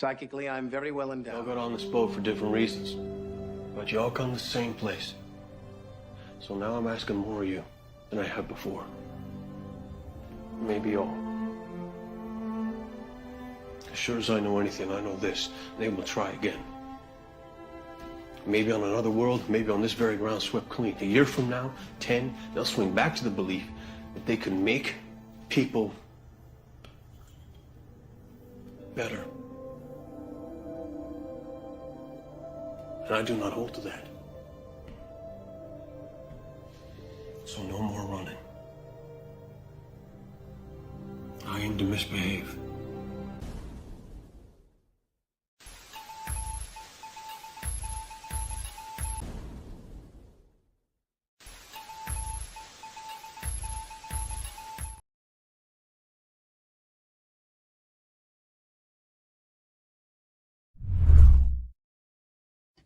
Psychically, I'm very well We all endowed. got on this boat for different reasons, but you all come to the same place. So now I'm asking more of you than I have before. Maybe all. As sure as I know anything, I know this. They will try again. Maybe on another world, maybe on this very ground swept clean. A year from now, 10, they'll swing back to the belief that they can make people better. And I do not hold to that. So no more running. I aim to misbehave.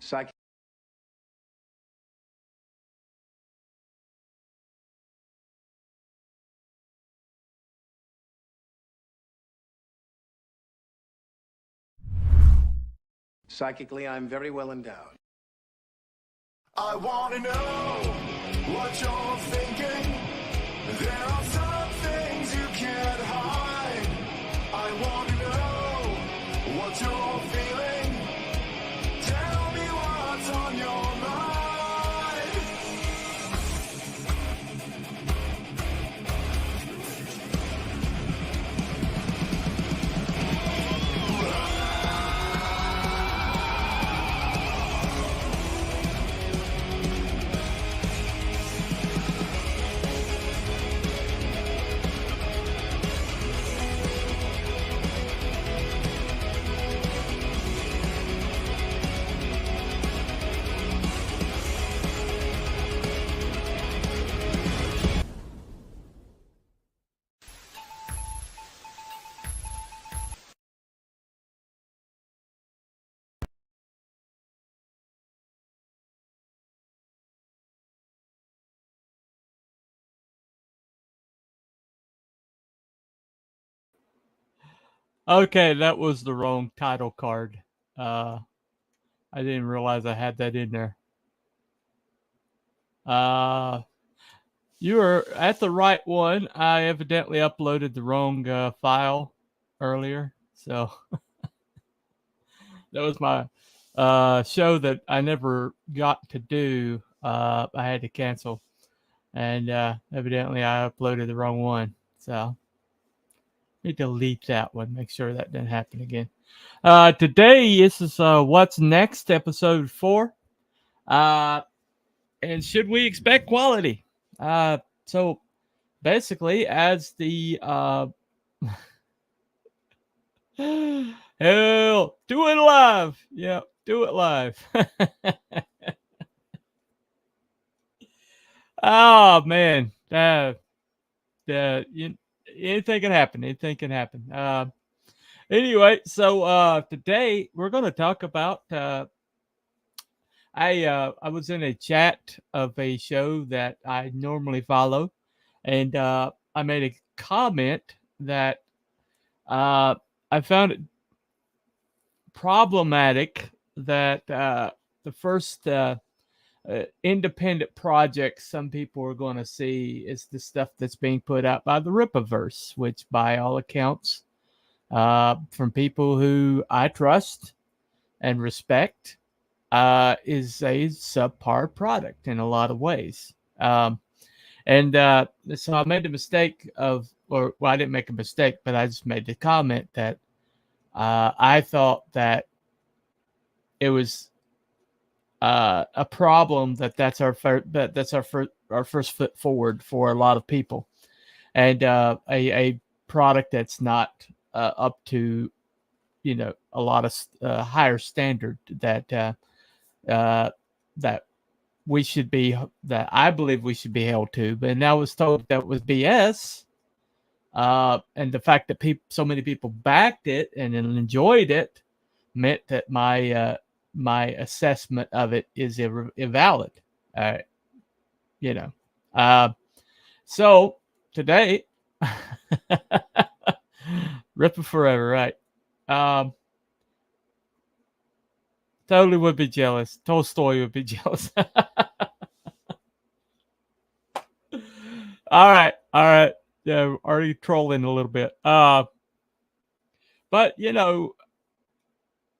Psychic. Psychically, I'm very well endowed. I want to know what you're thinking. There are some things you can't hide. I want to know what you're feeling. Tell me what's on your mind. Okay, that was the wrong title card. I didn't realize I had that in there. You were at the right one. I evidently uploaded the wrong file earlier. So that was my show that I never got to do. I had to cancel. And evidently I uploaded the wrong one. So let me delete that one. Make sure that didn't happen again. Today, this is What's Next, episode 4. And should we expect quality? So basically, as the hell, do it live. Yeah, do it live. Oh man, anything can happen. Anything can happen. Anyway, so today we're going to talk about. I was in a chat of a show that I normally follow, and I made a comment that I found it problematic that the first independent project some people are going to see is the stuff that's being put out by the Rippaverse, which by all accounts, from people who I trust and respect, is a subpar product in a lot of ways. And so I made the mistake of, well, I didn't make a mistake, but I just made the comment that I thought that it was a problem that's our first foot forward for a lot of people, and a product that's not up to a lot of higher standard that we should be, that I believe we should be held to. But I was told that was BS, and the fact that so many people backed it and enjoyed it meant that my assessment of it is invalid. So today, Ripper forever, right? Totally would be jealous. Tolstoy would be jealous. All right. Yeah, already trolling a little bit. But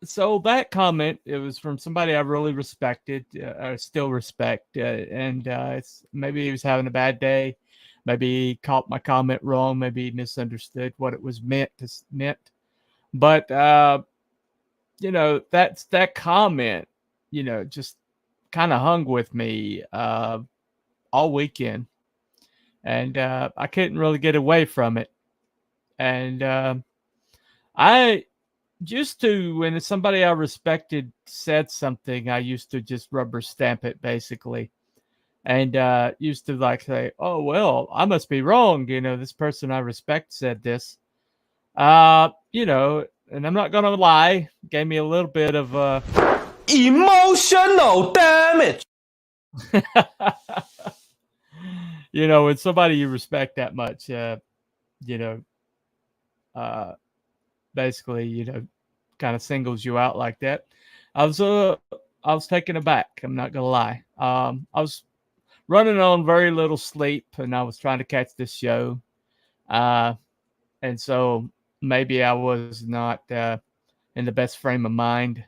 so that comment, it was from somebody I really respected, I still respect, and it's maybe he was having a bad day, maybe he caught my comment wrong, maybe he misunderstood what it was meant. But that's that comment, just kind of hung with me all weekend, and I couldn't really get away from it. And I used to, when somebody I respected said something, I used to just rubber stamp it basically, and used to like say, "Oh well, I must be wrong." This person I respect said this. And I'm not gonna lie, gave me a little bit of Emotional damage. when somebody you respect that much, you know, uh, basically, kind of singles you out like that. I was taken aback. I'm not gonna lie. I was running on very little sleep, and I was trying to catch this show, and so maybe I was not in the best frame of mind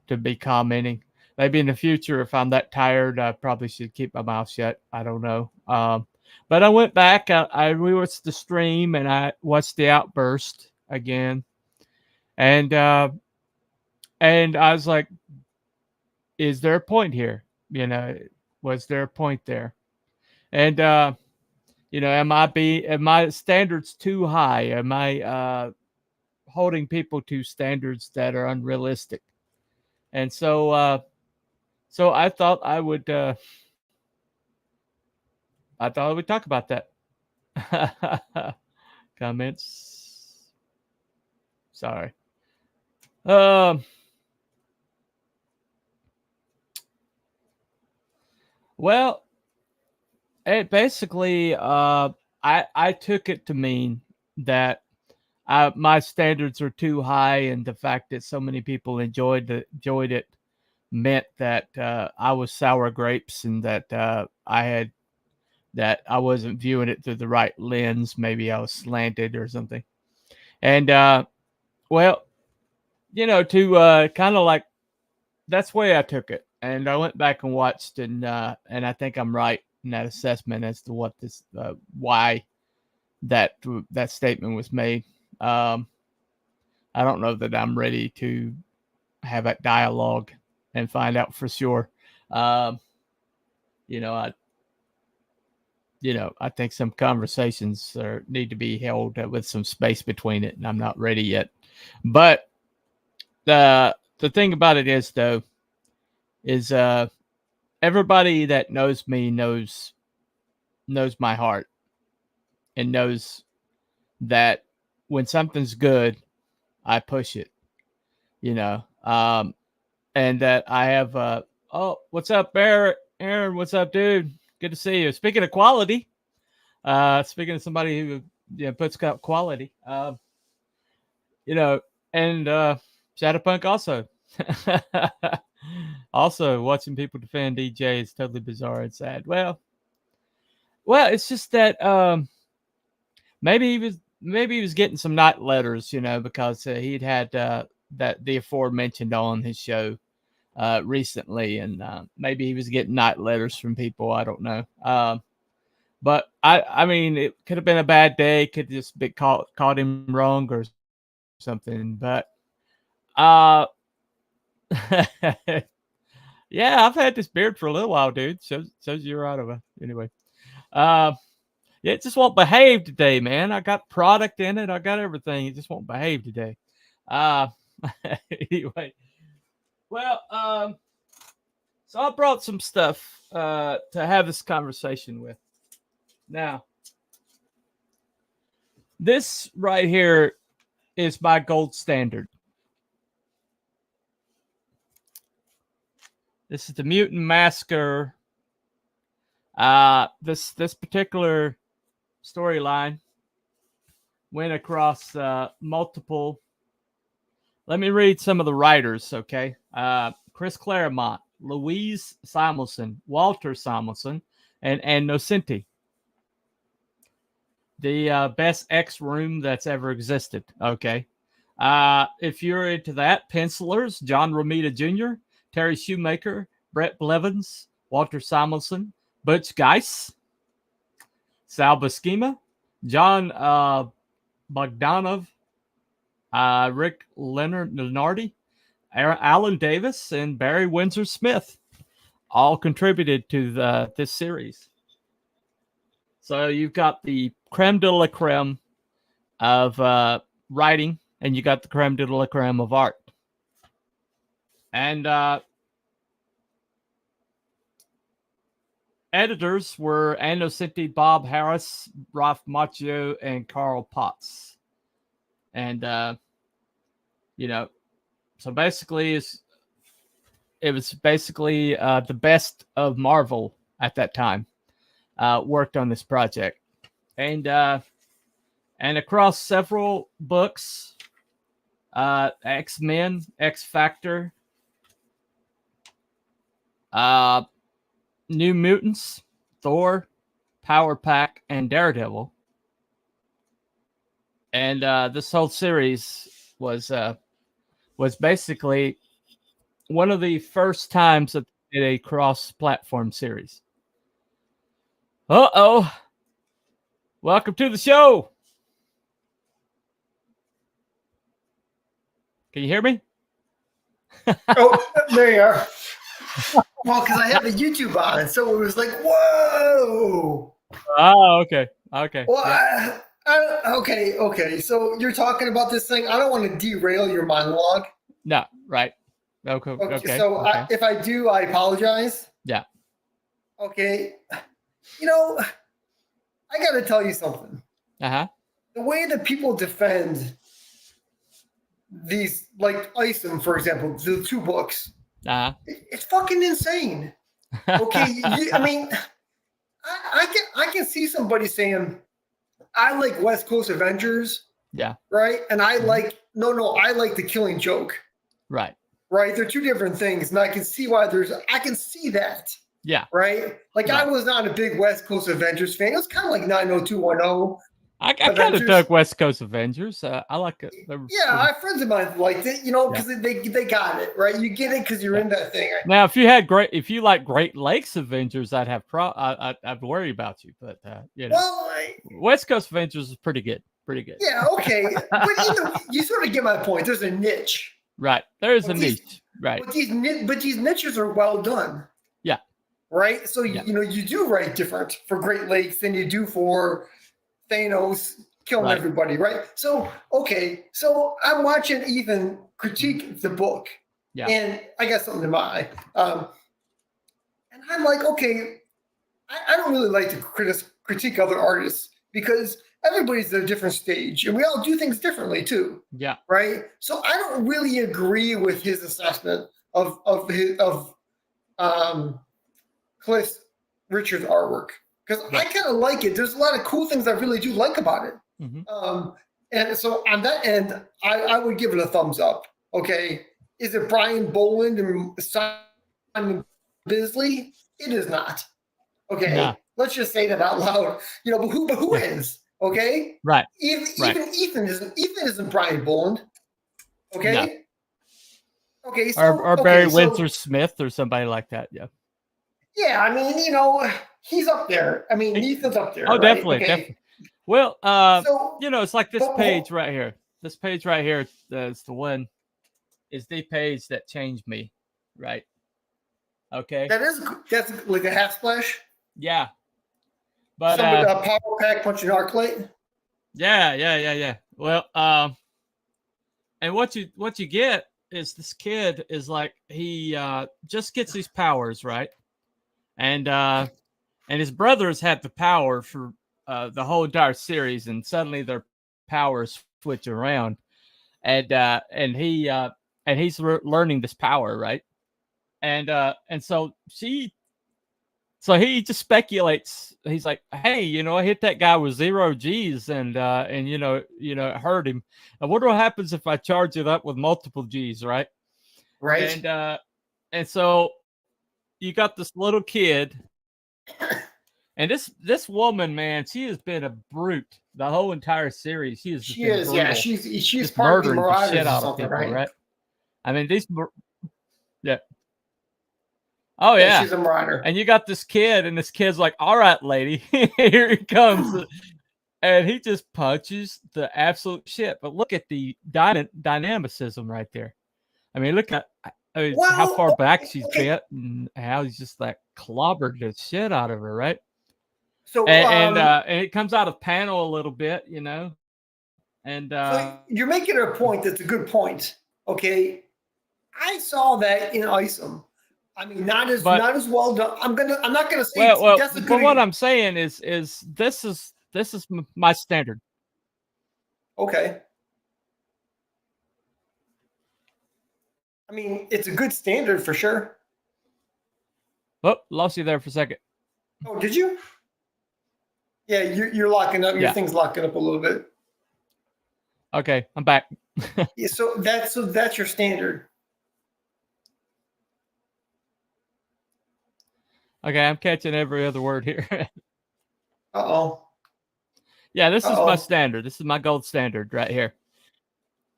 to be commenting. Maybe in the future, if I'm that tired, I probably should keep my mouth shut. I don't know. But I went back. I rewatched the stream and I watched the outburst again, and I was like, "Is there a point here? Was there a point there?" And am my standards too high? Am I holding people to standards that are unrealistic? And so I thought I would talk about that. Comments. Sorry. Well, it basically, I took it to mean that my standards are too high, and the fact that so many people enjoyed it meant that I was sour grapes, and that that I wasn't viewing it through the right lens. Maybe I was slanted or something. And well, to kind of like, that's the way I took it. And I went back and watched, and I think I'm right in that assessment as to what this why that statement was made. I don't know that I'm ready to have that dialogue and find out for sure. I I think some conversations need to be held with some space between it, and I'm not ready yet. But the thing about it is, though, is everybody that knows me knows my heart, and knows that when something's good, I push it. And that I have oh, what's up, Aaron? What's up, dude? Good to see you. Speaking of quality, speaking of somebody who puts out quality, and Shadowpunk also. Also, watching people defend DJ is totally bizarre and sad. Well, it's just that maybe he was getting some night letters, because he'd had that the aforementioned on his show recently, and maybe he was getting night letters from people. I don't know. But I mean, it could have been a bad day. Could just be caught him wrong or something. But yeah, I've had this beard for a little while, dude. Shows you're out of it. Anyway, yeah, it just won't behave today, man. I got product in it. I got everything. It just won't behave today. Anyway, well, so I brought some stuff to have this conversation with. Now, this right here is my gold standard. This is the Mutant Massacre. This particular storyline went across multiple. Let me read some of the writers, okay? Chris Claremont, Louise Simonson, Walter Simonson, and Nocenti. The best X room that's ever existed. Okay. If you're into that, pencilers, John Romita Jr., Terry Shoemaker, Brett Blevins, Walter Simonson, Butch Geiss, Sal Buscema, John Bogdanov, Rick Lenardi, Alan Davis, and Barry Windsor Smith all contributed to this series. So you've got the creme de la creme of writing, and you got the creme de la creme of art. And editors were Ann Nocenti, Bob Harris, Ralph Macchio, and Carl Potts. And, so basically it was basically the best of Marvel at that time worked on this project. And across several books, X-Men, X-Factor, New Mutants, Thor, Power Pack, and Daredevil. And this whole series was basically one of the first times that they did a cross-platform series. Uh-oh. Welcome to the show. Can you hear me? Oh, there you are. Well, because I had the YouTube on, so it was like, whoa. Oh, okay. Okay. Well, Yeah. Okay. So you're talking about this thing. I don't want to derail your monologue. No, right. Okay. Okay. So okay. If I do, I apologize. Yeah. Okay. I got to tell you something. Uh-huh. The way that people defend these, like Isom, for example, the two books, it's fucking insane. Okay. I can see somebody saying, I like West Coast Avengers. Yeah. Right. And I like, I like The Killing Joke. Right. Right. They're two different things. And I can see why I can see that. Yeah. Right. Like I was not a big West Coast Avengers fan. It was kind of like 90210. I kind of dug West Coast Avengers. I like it. Yeah, I have friends of mine liked it, because they got it, right? You get it because you're in that thing. Right? Now, if you like Great Lakes Avengers, I'd have I'd worry about you. But West Coast Avengers is pretty good. Pretty good. Yeah, okay. But you sort of get my point. There's a niche. Right. There is a niche. Right. But these niches are well done. Yeah. Right. So you do write different for Great Lakes than you do for Thanos killing everybody, right? So, okay. So I'm watching Ethan critique the book. Yeah. And I got something in my eye. And I'm like, okay, I don't really like to critique other artists because everybody's at a different stage and we all do things differently too. Yeah. Right. So I don't really agree with his assessment of Cliff Richard's artwork. Because I kind of like it. There's a lot of cool things I really do like about it. Mm-hmm. And so on that end, I would give it a thumbs up. Okay. Is it Brian Boland and Simon Bisley? It is not. Okay. Yeah. Let's just say that out loud. But who is? Okay. Right. Even Ethan isn't Brian Boland. Okay. No. Okay. So, or Barry Windsor Smith or somebody like that. Yeah. Yeah. I mean, he's up there. I mean, Ethan's up there. Oh, right? definitely, okay. definitely. Well, it's like this page right here. This page right here is the page that changed me, right? Okay. That's like a half splash. Yeah. But Power Pack punching Arclight. Yeah. Well, and what you get is this kid is like he just gets these powers, right? And his brothers had the power for the whole entire series, and suddenly their powers switch around, and he's learning this power, right? And so he just speculates. He's like, hey, I hit that guy with 0 G's, and it hurt him. I wonder what happens if I charge it up with multiple G's, right? Right. And so you got this little kid, and this woman, man, she has been a brute the whole entire series. She has just She been is, brutal, yeah. She's just part of the murdering the Marauders shit or out of something, people, right? right? I mean, yeah. Oh Yeah, yeah. she's a Marauder. And you got this kid, and this kid's like, "All right, lady, here he comes," and he just punches the absolute shit. But look at the dynamicism right there. I mean, look at how far Well, back she's okay. bent, and how he's just like clobbered the shit out of her, right? So, And it comes out of panel a little bit, you know. And so you're making a point that's a good point. Okay, I saw that in Isom. I mean, not as well done. I'm not gonna say well, that's a but good. what I'm saying is this is my standard. Okay. I mean, it's a good standard for sure. Oh, lost you there for a second. Oh, did you? Yeah, you're locking up. Your thing's locking up a little bit. Okay, I'm back. Yeah, so that's your standard. Okay, I'm catching every other word here. Uh-oh. Yeah, this is my standard. This is my gold standard right here.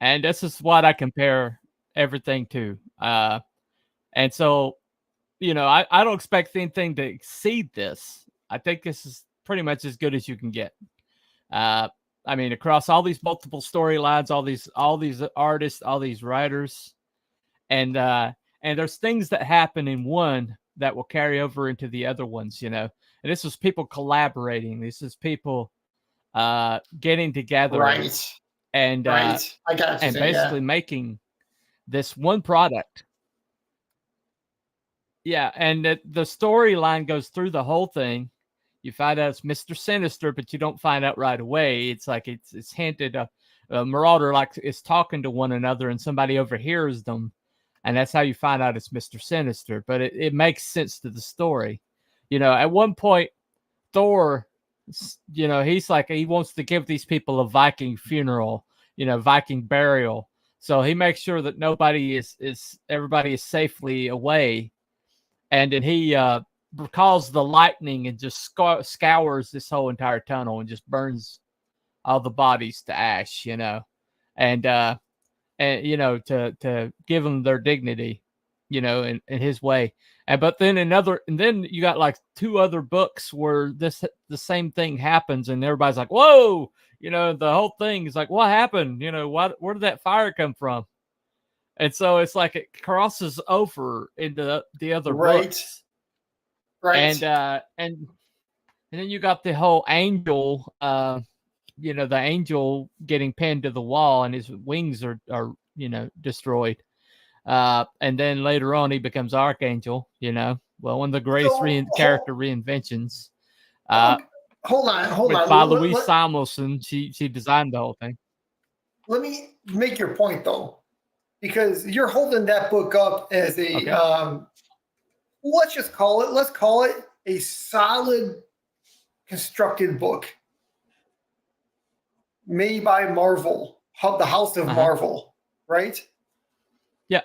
And this is what I compare everything to. And so, you know, I don't expect anything to exceed this. I think this is pretty much as good as you can get. I mean, across all these multiple storylines, all these artists, all these writers, and there's things that happen in one that will carry over into the other ones, you know. And this is people collaborating. This is people getting together, right? And right. I got you. And basically making this one product. Yeah, and the storyline goes through the whole thing. You find out it's Mr. Sinister, but you don't find out right away. It's like it's hinted a Marauder like is talking to one another, and somebody overhears them, and that's how you find out it's Mr. Sinister. But it makes sense to the story. You know, at one point, Thor, you know, he's like he wants to give these people a Viking funeral, you know, Viking burial. So he makes sure that everybody is safely away, and then he calls the lightning and just scours this whole entire tunnel and just burns all the bodies to ash, you know, and you know, to give them their dignity, you know, in his way. But then then you got like two other books where the same thing happens, and everybody's like, whoa, you know, the whole thing is like, what happened? You know, where did that fire come from? And so it's like it crosses over into the other books. Right. And then you got the whole angel, you know, the angel getting pinned to the wall and his wings are you know, destroyed. And then later on he becomes Archangel, you know. Well, one of the greatest character reinventions. Hold on. By Louise Simonson, she designed the whole thing. Let me make your point though, because you're holding that book up as a let's call it a solid constructed book made by Marvel, the House of Marvel, right? Yeah.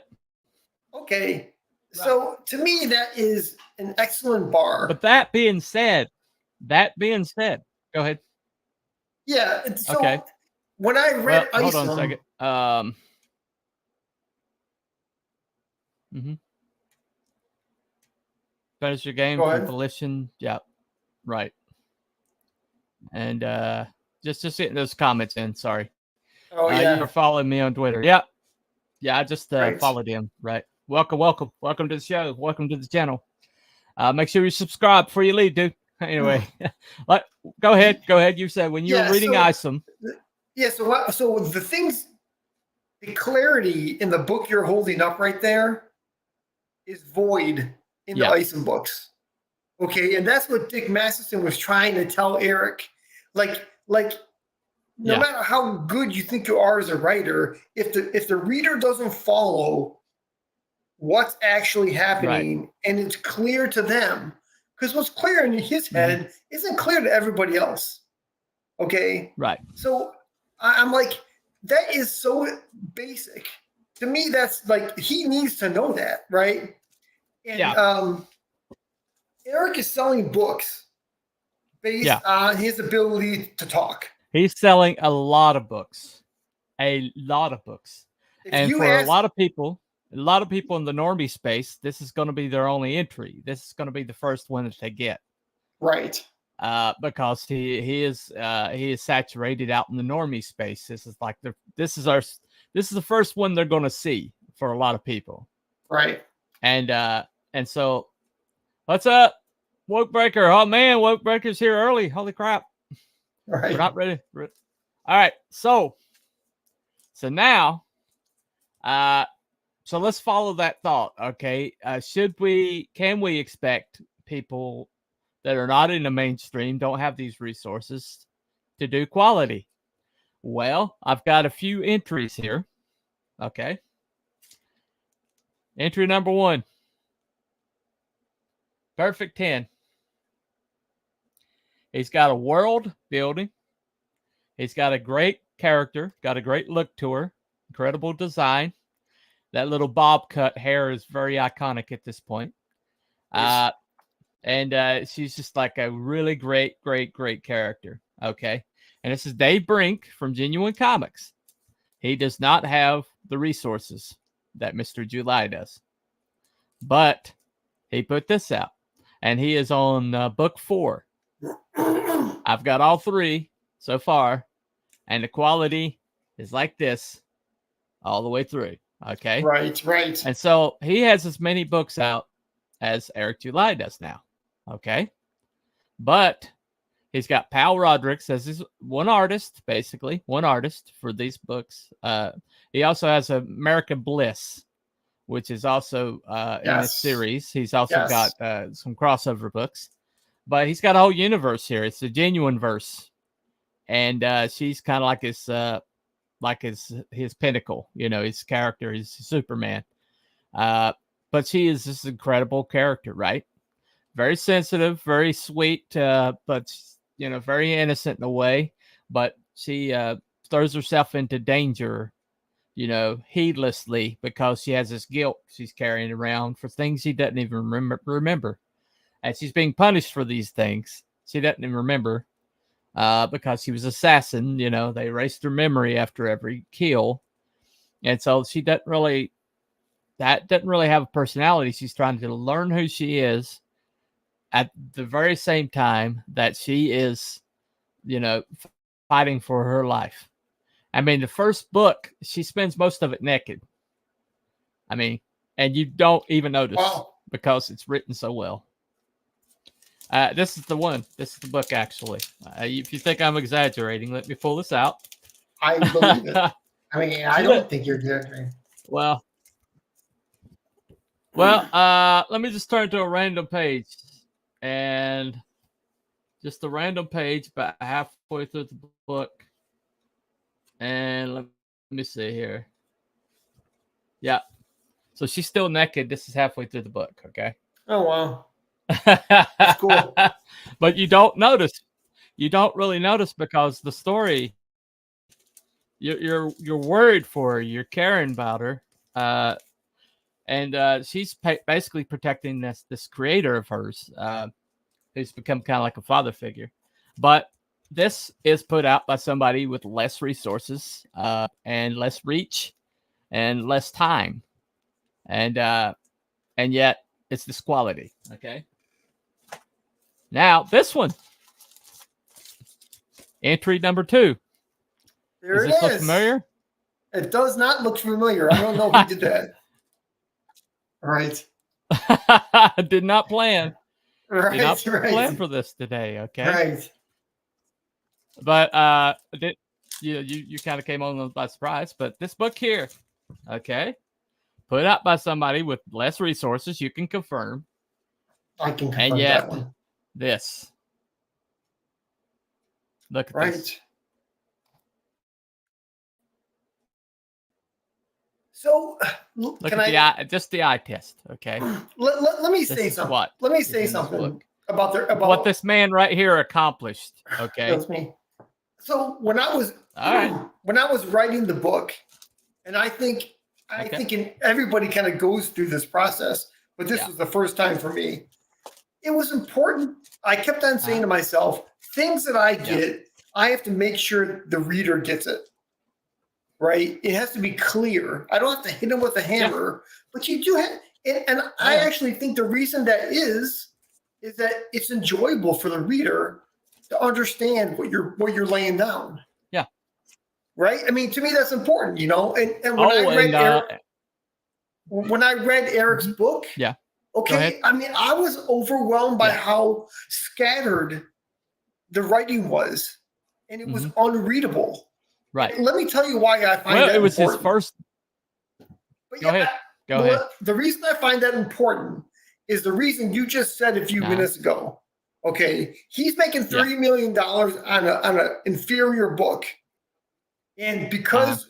Okay. Right. So to me, that is an excellent bar. But that being said, go ahead. Yeah. So when I read hold on a second. Finish your game from Volition. Yeah. Right. And just getting those comments in. Sorry. Oh yeah. You're following me on Twitter. Yeah. Yeah, I just followed him. Right. Welcome to the show. Welcome to the channel. Make sure you subscribe before you leave, dude. Anyway, go ahead. You said when you were reading Isom. Yeah. So the clarity in the book you're holding up right there is void in the Isom books. Okay, and that's what Dick Masterson was trying to tell Eric. Like no matter how good you think you are as a writer, if the reader doesn't follow what's actually happening and it's clear to them, because what's clear in his head isn't clear to everybody else. Okay? Right. So I'm like, that is so basic. To me, that's like, he needs to know that, right? And Eric is selling books based on his ability to talk. He's selling a lot of books. A lot of books. And for a lot of people in the normie space, this is going to be their only entry. This is going to be the first one that they get. Right. Because he is saturated out in the normie space. This is like this is the first one they're going to see for a lot of people. Right. And so what's up, Woke Breaker? Oh man, Woke Breaker's here early. Holy crap. Right. We're not ready. All right. So now, so let's follow that thought. Okay. Can we expect people that are not in the mainstream, don't have these resources to do quality? Well, I've got a few entries here. Okay. Entry number 1. Perfect 10. He's got a world building. He's got a great character, got a great look to her, incredible design. That little bob cut hair is very iconic at this point. Yes. And she's just like a really great character. Okay. And this is Dave Brink from Genuine Comics. He does not have the resources that Mr. July does. But he put this out. And he is on book 4. I've got all 3 so far. And the quality is like this all the way through. Okay. Right. And so he has as many books out as Eric July does now. Okay. But he's got Pal Rodriguez as his one artist for these books. He also has American Bliss, which is also in this series. He's also got some crossover books. But he's got a whole universe here. It's a genuine verse. And she's kind of like his pinnacle, his character, his Superman. But she is this incredible character, right? Very sensitive, very sweet, but very innocent in a way. But she throws herself into danger, heedlessly, because she has this guilt she's carrying around for things she doesn't even remember. And she's being punished for these things she doesn't even remember. Because she was assassin, they erased her memory after every kill. And so she doesn't really have a personality. She's trying to learn who she is at the very same time that she is, fighting for her life. I mean, the first book, she spends most of it naked. I mean, and you don't even notice because it's written so well. This is the one. This is the book, actually. If you think I'm exaggerating, let me pull this out. I believe it. I mean, I don't think you're exaggerating. Well, let me just turn to a random page. And just a random page about halfway through the book. And let me see here. Yeah. So she's still naked. This is halfway through the book, okay? Oh, wow. That's cool. But you don't notice. You don't really notice because the story, you're worried for her. You're caring about her. And she's basically protecting this creator of hers, who's become kind of like a father figure. But this is put out by somebody with less resources, and less reach, and less time, and yet it's this quality. Okay. Now this one, entry number 2. There Does this look familiar? It does not look familiar. I don't know who did that. Right. Did not plan. Right. Did not plan for this today. Okay. Right. But you kind of came on by surprise. But this book here, okay, put out by somebody with less resources. You can confirm. I can confirm and yet, that one. This. Look at this. So, look at just the eye test, okay? Let me say something. Let me say something about what this man right here accomplished. Okay. That's me. So when I was writing the book, and I think everybody kind of goes through this process, but this was the first time for me. It was important. I kept on saying to myself, things that I get, I have to make sure the reader gets it. Right? It has to be clear. I don't have to hit them with a hammer, but you do have, and I actually think the reason that is that it's enjoyable for the reader to understand what you're laying down. Yeah. Right? I mean, to me, that's important, you know. And when I read Eric's book, okay, I mean, I was overwhelmed by how scattered the writing was, and it was unreadable. Right. And let me tell you why I find that it was important. his first. But Go ahead. The reason I find that important is the reason you just said a few minutes ago. Okay, he's making $30 million on an inferior book, and because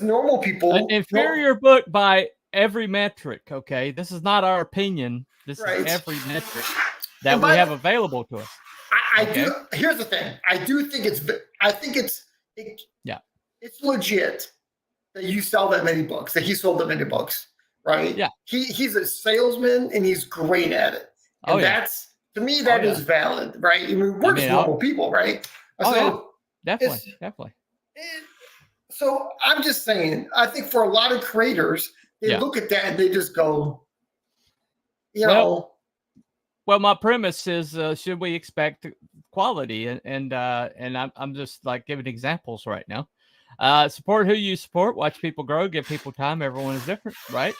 normal people, an inferior book by every metric. Okay, this is not our opinion. This is every metric that we have available to us. I do. Here's the thing. I do think it's. I think it's. It's legit that you sell that many books. That he sold that many books, right? Yeah. He's a salesman and he's great at it. And that's to me that is valid, right? I mean, we're just normal people, right? Definitely. So I'm just saying. I think for a lot of creators, they look at that and they just go, you know. Well, my premise is: should we expect quality? And I'm just like giving examples right now. Support who you support. Watch people grow. Give people time. Everyone is different, right?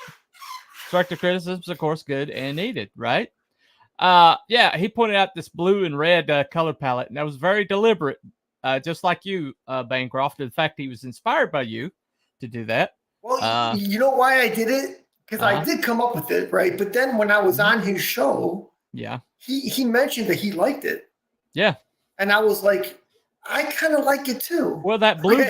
Constructive criticism is, of course, good and needed, right? He pointed out this blue and red color palette, and that was very deliberate, just like you, Bancroft. In fact, he was inspired by you to do that. Well, you know why I did it? Because I did come up with it, right? But then when I was on his show, he mentioned that he liked it. Yeah. And I was like, I kind of like it too. Well, that blue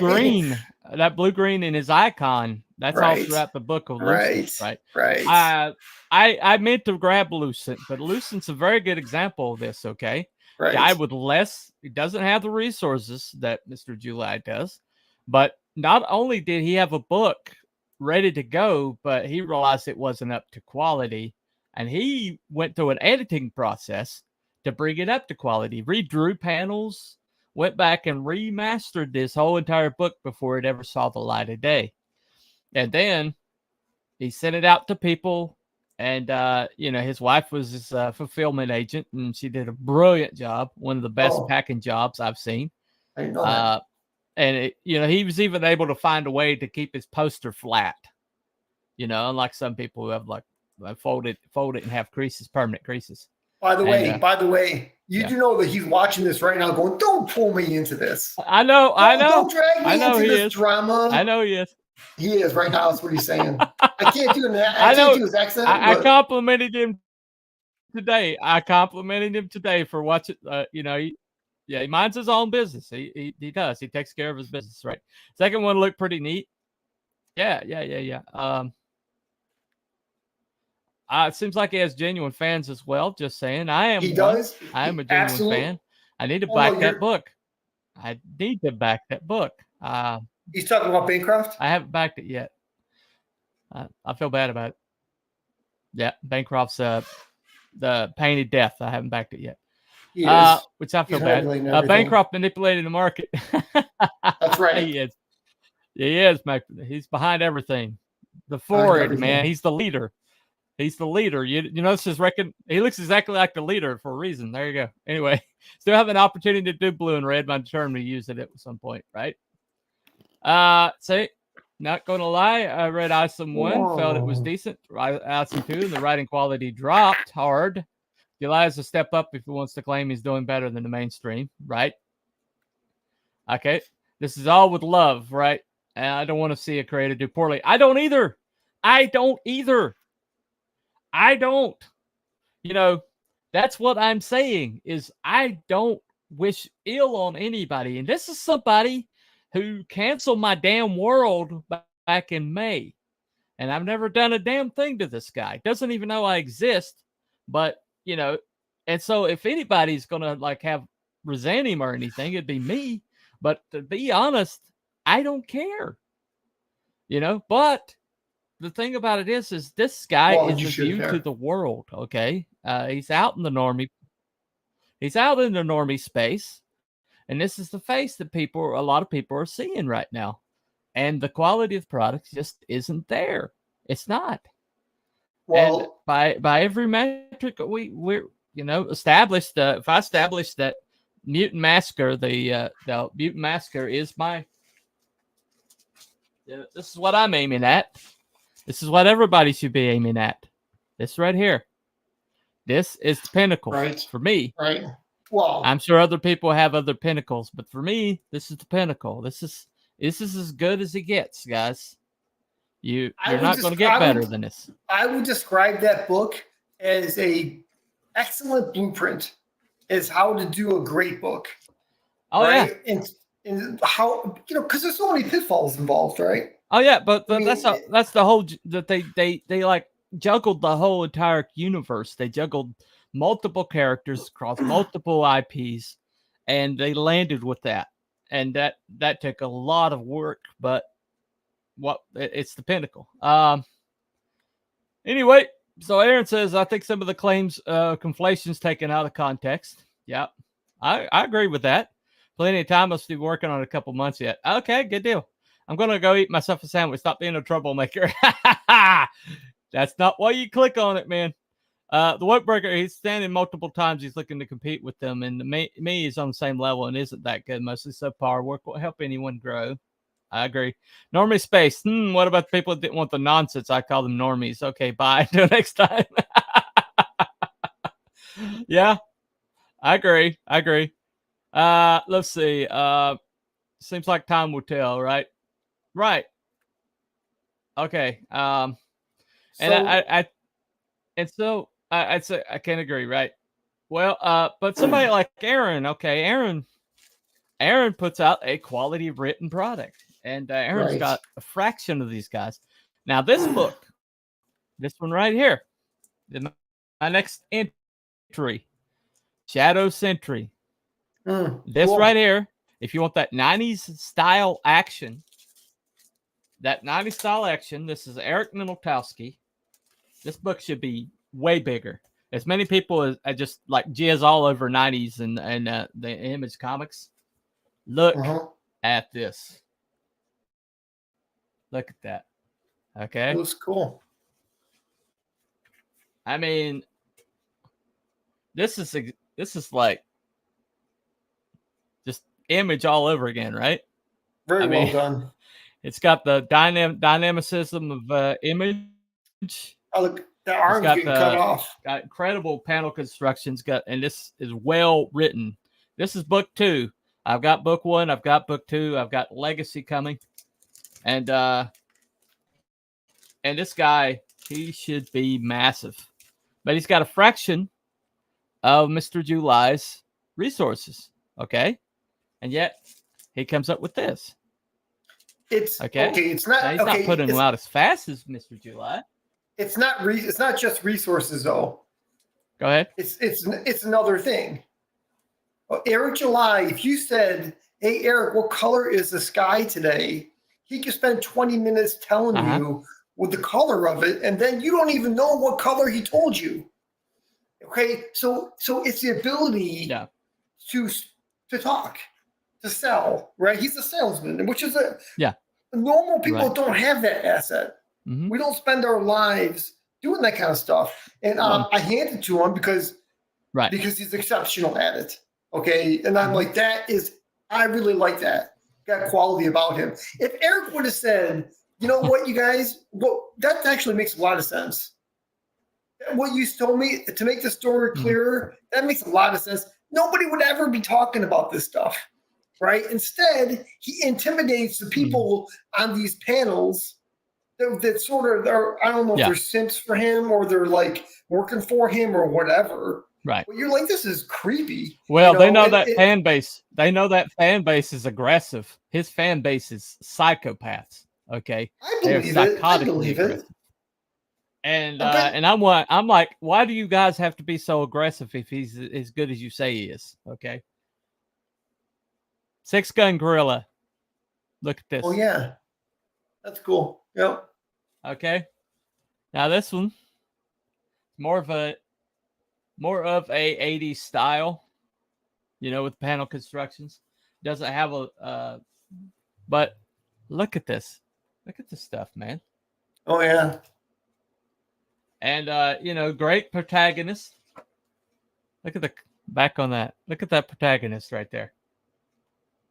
green in his icon, that's all throughout the book of Lucent, right? I meant to grab Lucent, but Lucent's a very good example of this, okay? Right. Guy with less, he doesn't have the resources that Mr. July does, but not only did he have a book ready to go, but he realized it wasn't up to quality, and he went through an editing process to bring it up to quality, redrew panels, went back and remastered this whole entire book before it ever saw the light of day. And then he sent it out to people. And, his wife was his fulfillment agent, and she did a brilliant job. One of the best packing jobs I've seen. I know that. And, he was even able to find a way to keep his poster flat. Unlike some people who have fold it and have creases, permanent creases. By the way, you do know that he's watching this right now going, don't pull me into this. I know. Don't drag me into this drama. I know he is. He is right now. That's what he's saying. I can't do that. I can't do his accent. I complimented him today. For watching. He minds his own business. He does. He takes care of his business, right? Second one looked pretty neat. Yeah. It seems like he has genuine fans as well. Just saying, I am a genuine fan. I need to back that book. He's talking about Bancroft? I haven't backed it yet. I feel bad about it. Yeah, Bancroft's the Painted Death. I haven't backed it yet. Which I feel bad. Bancroft manipulated the market. That's right. He is. He is. He's behind everything. The forward, man. He's the leader. He's the leader. You notice his record. He looks exactly like the leader for a reason. There you go. Anyway, still have an opportunity to do blue and red. I'm determined to use it at some point, right? Not gonna lie, I read Isom 1, felt it was decent. Isom 2, and the writing quality dropped hard. July has to step up if he wants to claim he's doing better than the mainstream, right? Okay, this is all with love, right? And I don't want to see a creator do poorly. I don't either. That's what I'm saying is I don't wish ill on anybody. And this is somebody who canceled my damn world back in May. And I've never done a damn thing to this guy. Doesn't even know I exist. But, and so if anybody's going to resent him or anything, it'd be me. But to be honest, I don't care. But the thing about it is this guy Well, is you a should view there. to the world. Okay, he's out in the normie. He's out in the normie space, and this is the face that a lot of people are seeing right now, and the quality of the product just isn't there. It's not. And Well, by every metric we're established. If I establish that Mutant Massacre, the Mutant Massacre is my. This is what I'm aiming at. This is what everybody should be aiming at. This right here. This is the pinnacle right, for me. right. Well, I'm sure other people have other pinnacles, but for me, this is the pinnacle. This is as good as it gets, guys. You're not going to get better than this. I would describe that book as a excellent blueprint as how to do a great book. Oh right? yeah, and how because there's so many pitfalls involved, right? oh yeah, but I mean, that's the whole that they like juggled the whole entire universe. They juggled multiple characters across multiple IPs, and they landed with that. And that took a lot of work, but it's the pinnacle. Anyway, so Aaron says, I think some of the claims conflation's taken out of context. Yeah, I agree with that. Plenty of time. Must be working on it a couple months yet. Okay, good deal. I'm going to go eat myself a sandwich. Stop being a troublemaker. That's not why you click on it, man. The Whitebreaker, he's standing multiple times. He's looking to compete with them. And me is on the same level and isn't that good. Mostly subpar. Work will help anyone grow. I agree. Normie space. What about the people that didn't want the nonsense? I call them normies. Okay, bye. Until next time. Yeah, I agree. Let's see. Seems like time will tell, right? Right. Okay. And I'd say I can agree, right? Well, but somebody like Aaron, okay, Aaron puts out a quality written product, and Aaron's got a fraction of these guys. Now, this book, this one right here, my next entry, Shadow Sentry. This cool. right here, if you want that 90s style action, this is Eric Minoltowski. This book should be way bigger. As many people as I just like jizz all over 90s and the Image Comics. Look at this. Look at that. Okay. It looks cool. I mean, this is like just Image all over again, right? Very well done. It's got the dynamicism of Image. Oh, look, the arm's getting cut off. Got incredible panel constructions. And this is well written. This is book 2. I've got book 1. I've got book 2. I've got Legacy coming, and this guy, he should be massive, but he's got a fraction of Mr. July's resources. Okay, and yet he comes up with this. It's okay. It's not. Now, he's not putting them out as fast as Mr. July. It's not. It's not just resources, though. Go ahead. It's another thing. Well, Eric July, if you said, "Hey, Eric, what color is the sky today?" He could spend 20 minutes telling you with the color of it, and then you don't even know what color he told you. Okay, so it's the ability to talk, to sell, right? He's a salesman, which is normal people don't have that asset. We don't spend our lives doing that kind of stuff, and I hand it to him because he's exceptional at it. Okay, and I'm like, I really like that. Got quality about him. If Eric would have said, you know what, you guys, that actually makes a lot of sense. What you told me to make the story clearer, that makes a lot of sense. Nobody would ever be talking about this stuff, right? Instead, he intimidates the people on these panels that sort of are, I don't know if they're simps for him or they're like working for him or whatever. Right. But you're like, this is creepy. Well, they know that fan base. They know that fan base is aggressive. His fan base is psychopaths. Okay. They're psychotically aggressive. And I'm like, why do you guys have to be so aggressive if he's as good as you say he is? Okay. 6-gun gorilla. Look at this. Oh yeah. That's cool. Yep. Okay. Now this one, more of a 80s style, with panel constructions. Doesn't have but look at this. Look at this stuff, man. Oh yeah. And great protagonist. Look at the back on that. Look at that protagonist right there.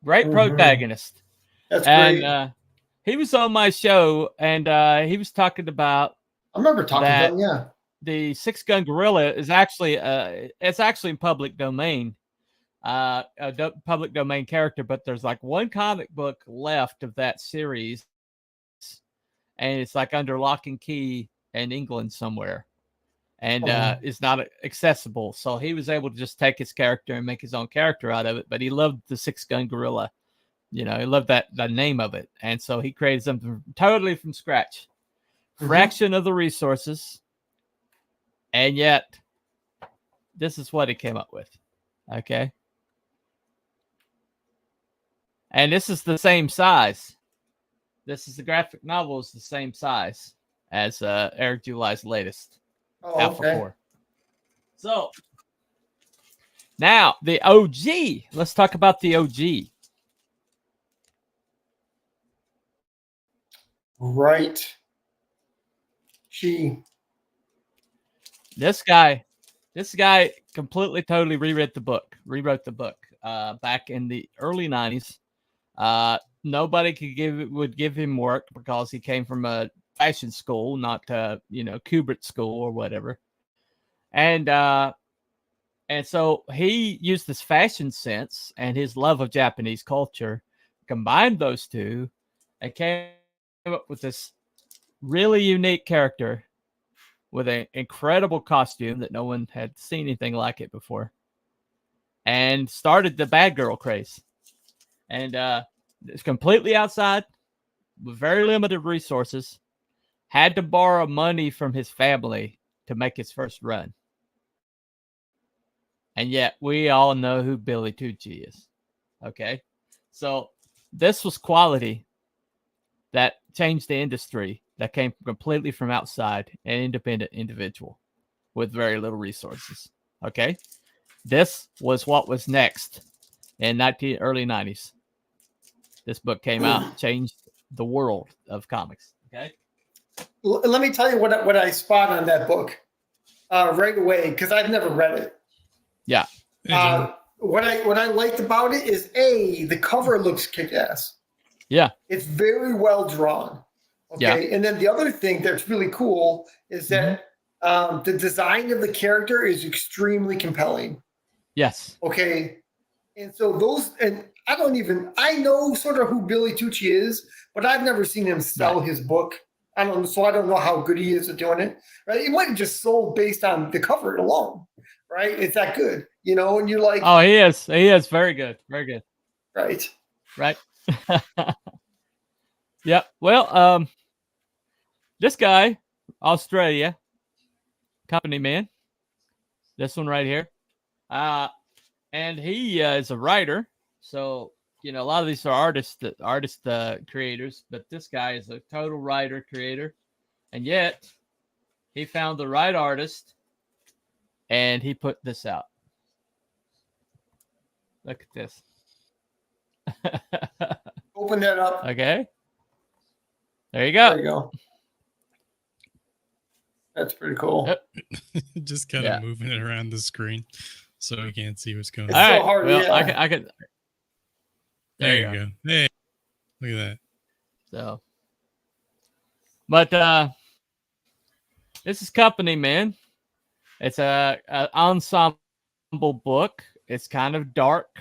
Great protagonist. That's and great. He was on my show, and he was talking about I remember talking to him. Yeah. the Six Gun Gorilla is actually it's actually in public domain, public domain character, but there's like one comic book left of that series, and it's like under lock and key in England somewhere, and it's not accessible. So he was able to just take his character and make his own character out of it. But he loved the Six Gun Gorilla, he loved the name of it, and so he created something totally from scratch, fraction of the resources. And yet, this is what he came up with. Okay. And this is the same size. This is the graphic novel is the same size as Eric July's latest, Alpha 4. So, now the OG. Let's talk about the OG. Right. This guy completely, totally rewrote the book back in the early 90s. Nobody would give him work because he came from a fashion school, not Kubrick school or whatever. And so he used this fashion sense and his love of Japanese culture, combined those two, and came up with this really unique character with an incredible costume that no one had seen anything like it before, and started the bad girl craze. And it's completely outside with very limited resources, had to borrow money from his family to make his first run. And yet we all know who Billy Tucci is. Okay. So this was quality that changed the industry, that came completely from outside, an independent individual with very little resources. Okay. This was what was next in early 90s. This book came out, changed the world of comics. Okay. Let me tell you what I spot on that book right away, because I've never read it. Yeah. What I liked about it is the cover looks kick-ass. Yeah. It's very well drawn. Okay. Yeah. And then the other thing that's really cool is that the design of the character is extremely compelling. Yes. Okay. And so I know sort of who Billy Tucci is, but I've never seen him sell his book. I don't know how good he is at doing it. Right. It might have just sold based on the cover alone. Right. It's that good, and you're like, oh, he is very good. Very good. Right. Right. Yeah. Well, this guy, Australia, company man, this one right here, and he is a writer. So a lot of these are artist creators, but this guy is a total writer creator, and yet he found the right artist, and he put this out. Look at this. Open that up. Okay. There you go. There you go. That's pretty cool. Yep. Just kind of moving it around the screen so we can't see what's going on. All right. So hard, well, I can. There you go. Hey, look at that. So, but this is Company Man. It's a ensemble book. It's kind of dark.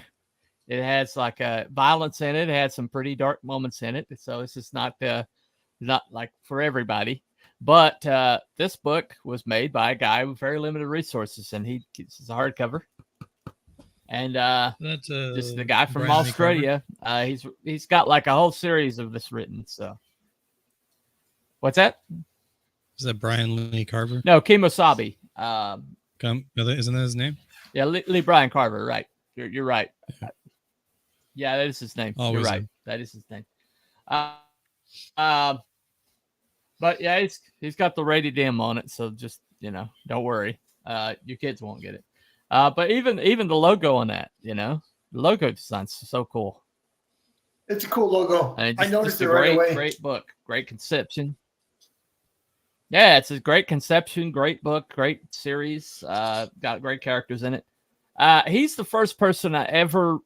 It has like violence in it. It has some pretty dark moments in it. So this is not like for everybody. But this book was made by a guy with very limited resources, and it's a hardcover. And that's just the guy from Brian Australia. He's got like a whole series of this written. So what's that? Is that Brian Lee Carver? No, Kemosabe. Isn't that his name? Yeah, Lee Brian Carver. Right. You're right. Yeah, that is his name. Always You're right. him. That is his name. But yeah, he's got the rated M on it, so just don't worry. Your kids won't get it. But even the logo on that, the logo design's so cool. It's a cool logo. I noticed it right away. Great book, great conception. Yeah, it's a great conception, great book, great series. Got great characters in it. He's the first person I ever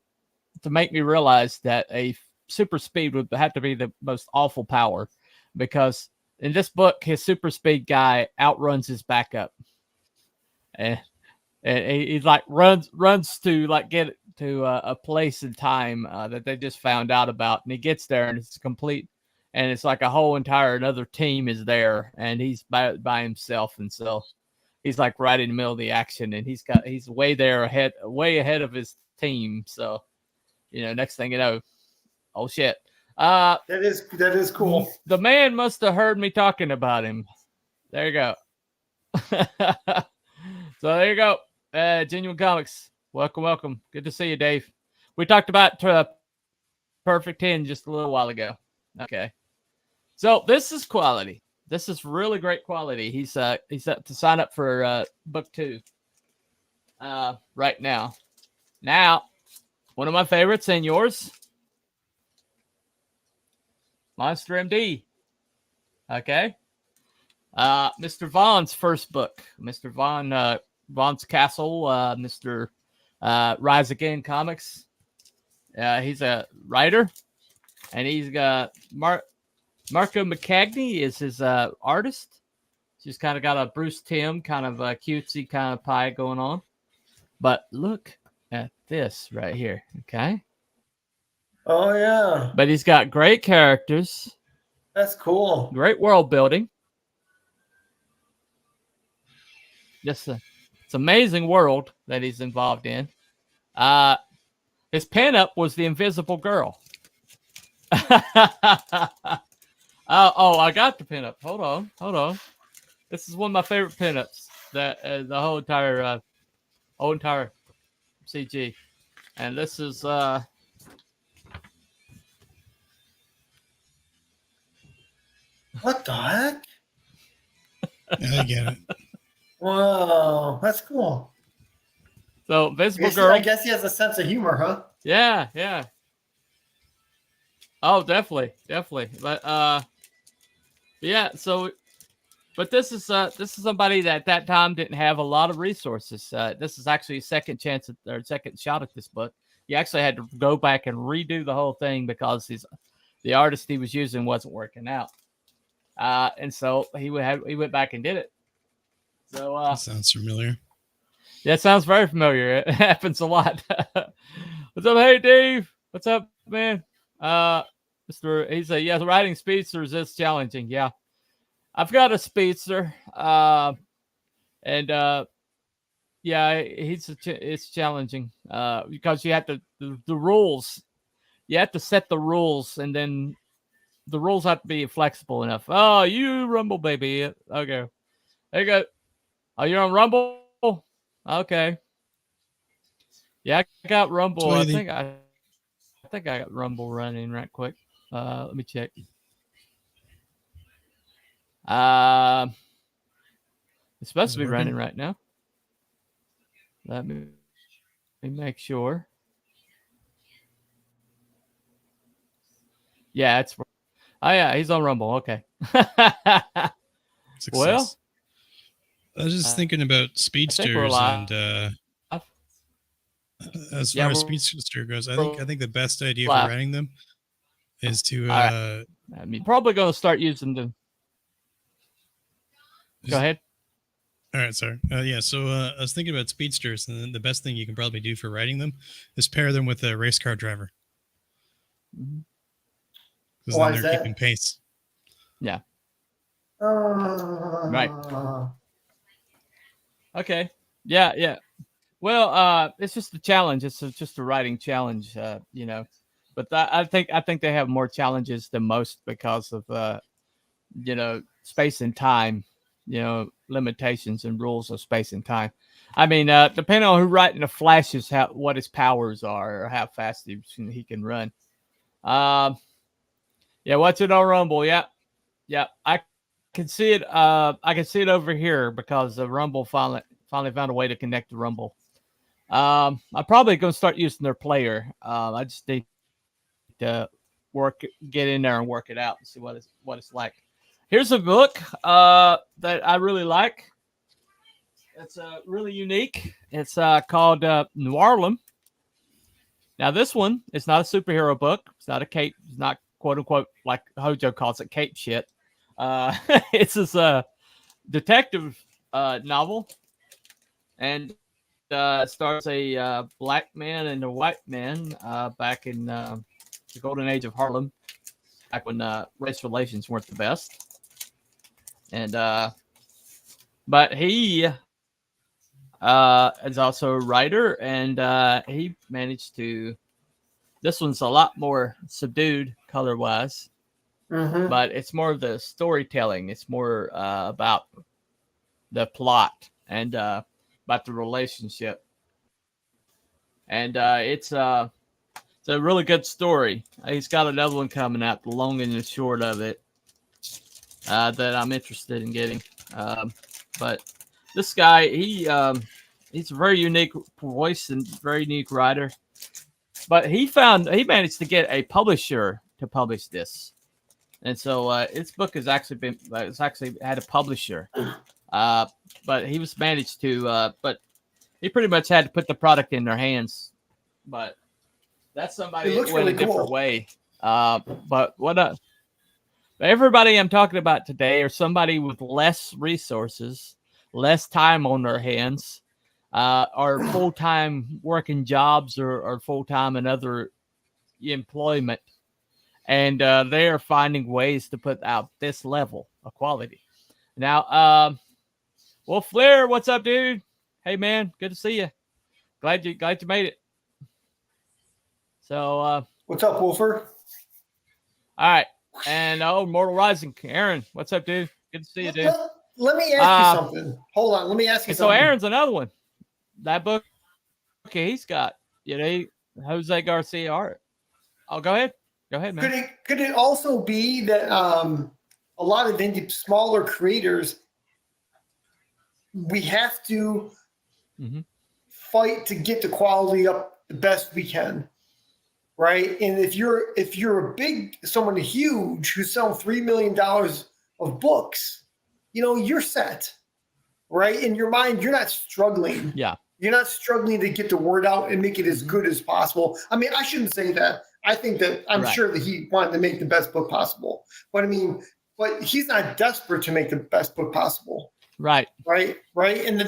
to make me realize that a super speed would have to be the most awful power, because in this book, his super speed guy outruns his backup, and he like runs to like get to a place in time that they just found out about, and he gets there and it's complete, and it's like a whole entire another team is there, and he's by himself, and so he's like right in the middle of the action, and he's way ahead of his team. So next thing you know, oh shit. That is cool. The man must have heard me talking about him. There you go. So there you go. Genuine Comics. Welcome. Good to see you, Dave. We talked about Perfect 10 just a little while ago. Okay. So this is quality. This is really great quality. He's up to sign up for book 2 right now. Now, one of my favorites and yours, Monster MD. Okay. Mr. Vaughn's first book. Mr. Vaughn's Castle, Mr. Rise Again Comics. He's a writer, and he's got Marco McCagney is his artist. She's kind of got a Bruce Timm kind of a cutesy kind of pie going on. But look at this right here, okay? Oh, yeah. But he's got great characters. That's cool. Great world building. Just it's amazing world that he's involved in. His pinup was the Invisible Girl. Oh, I got the pinup. Hold on. This is one of my favorite pinups. That the whole entire CG, and this is What the heck? I get it. Wow, that's cool. So Invisible Girl. I guess he has a sense of humor, huh? Yeah. Oh, definitely. But yeah. So, but this is somebody that at that time didn't have a lot of resources. This is actually a second shot at this book. He actually had to go back and redo the whole thing because the artist he was using wasn't working out. And so he went back and did it. So that sounds familiar. Yeah, it sounds very familiar. It happens a lot. What's up, hey Dave? What's up, man? Mr. Riding speedsters is challenging. Yeah, I've got a speedster, and yeah, it's challenging because you have to the rules. You have to set the rules, and then the rules have to be flexible enough. Oh, you Rumble baby. Okay, there you go. Oh, you're on Rumble. Okay. Yeah, I got Rumble. I think I got Rumble running right quick. Let me check. It's supposed to be running right now. Let me make sure. Yeah, it's. Oh yeah, he's on Rumble. Okay. Success. Well, I was just thinking about speedsters, and as far as speedster goes, I think the best idea for running them is to. I mean, probably going to start using them. Go ahead. All right, sorry. Yeah, so I was thinking about speedsters, and the best thing you can probably do for riding them is pair them with a race car driver. Because then they're keeping pace. Yeah. Right. Okay. Yeah. Well, it's just a challenge. It's just a writing challenge, But I think they have more challenges than most because of space and time, limitations and rules of space and time. I mean, depending on who writing the flashes, what his powers are or how fast he can run. Yeah, what's it on Rumble? Yeah. I can see it. I can see it over here because the Rumble finally found a way to connect to Rumble. I'm probably going to start using their player. I just need to get in there and work it out and see what it's like. Here's a book that I really like. It's really unique. It's called New Harlem. Now, this one is not a superhero book. It's not a cape. It's not quote unquote like Hojo calls it cape shit. It's this detective novel, and it starts a black man and a white man back in the golden age of Harlem, back when race relations weren't the best. And but he is also a writer, and he managed to. This one's a lot more subdued color wise, but it's more of the storytelling. It's more about the plot and about the relationship, and it's a really good story. He's got another one coming out, the long and the short of it, that I'm interested in getting. But this guy, he's a very unique voice and very unique writer. But he managed to get a publisher to publish this, and so its book has actually had a publisher. But he was managed to, but he pretty much had to put the product in their hands. But that's somebody that went a different way. But everybody I'm talking about today are somebody with less resources, less time on their hands, or full-time working jobs or full-time in other employment. And they are finding ways to put out this level of quality. Now, Wolf Flair, what's up, dude? Hey, man, good to see you. Glad you made it. So, what's up, Wolfer? All right. And Mortal Rising, Aaron, what's up, dude? Good to see you, dude. Let me ask you something. Hold on, let me ask you something. So Aaron's another one. That book, okay, he's got, Jose Garcia art. Oh, go ahead, man. Could it also be that a lot of indie smaller creators, we have to fight to get the quality up the best we can, right? And if you're someone huge who's selling $3 million of books, you're set, right? In your mind, you're not struggling. Yeah. You're not struggling to get the word out and make it as good as possible. I mean, I shouldn't say that. I think that I'm sure that he wanted to make the best book possible. But but he's not desperate to make the best book possible. Right. And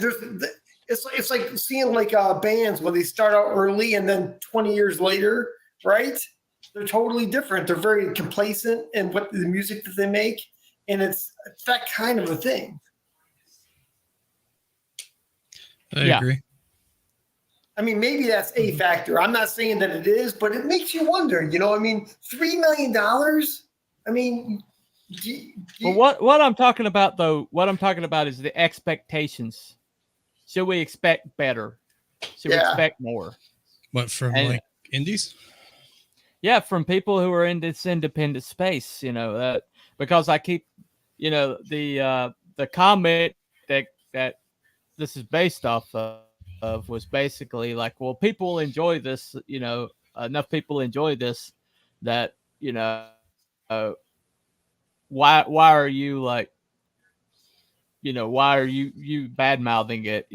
it's like seeing like bands when they start out early and then 20 years later, right? They're totally different. They're very complacent in what the music that they make. And it's that kind of a thing. I agree. I mean, maybe that's a factor. I'm not saying that it is, but it makes you wonder, I mean, $3 million. I mean, well, what I'm talking about is the expectations. Should we expect better? Should we expect more? What, from like indies? Yeah, from people who are in this independent space, because I keep, the comment that this is based off of was basically like, well, people enjoy this, enough people enjoy this that, why are you like, why are you bad mouthing it?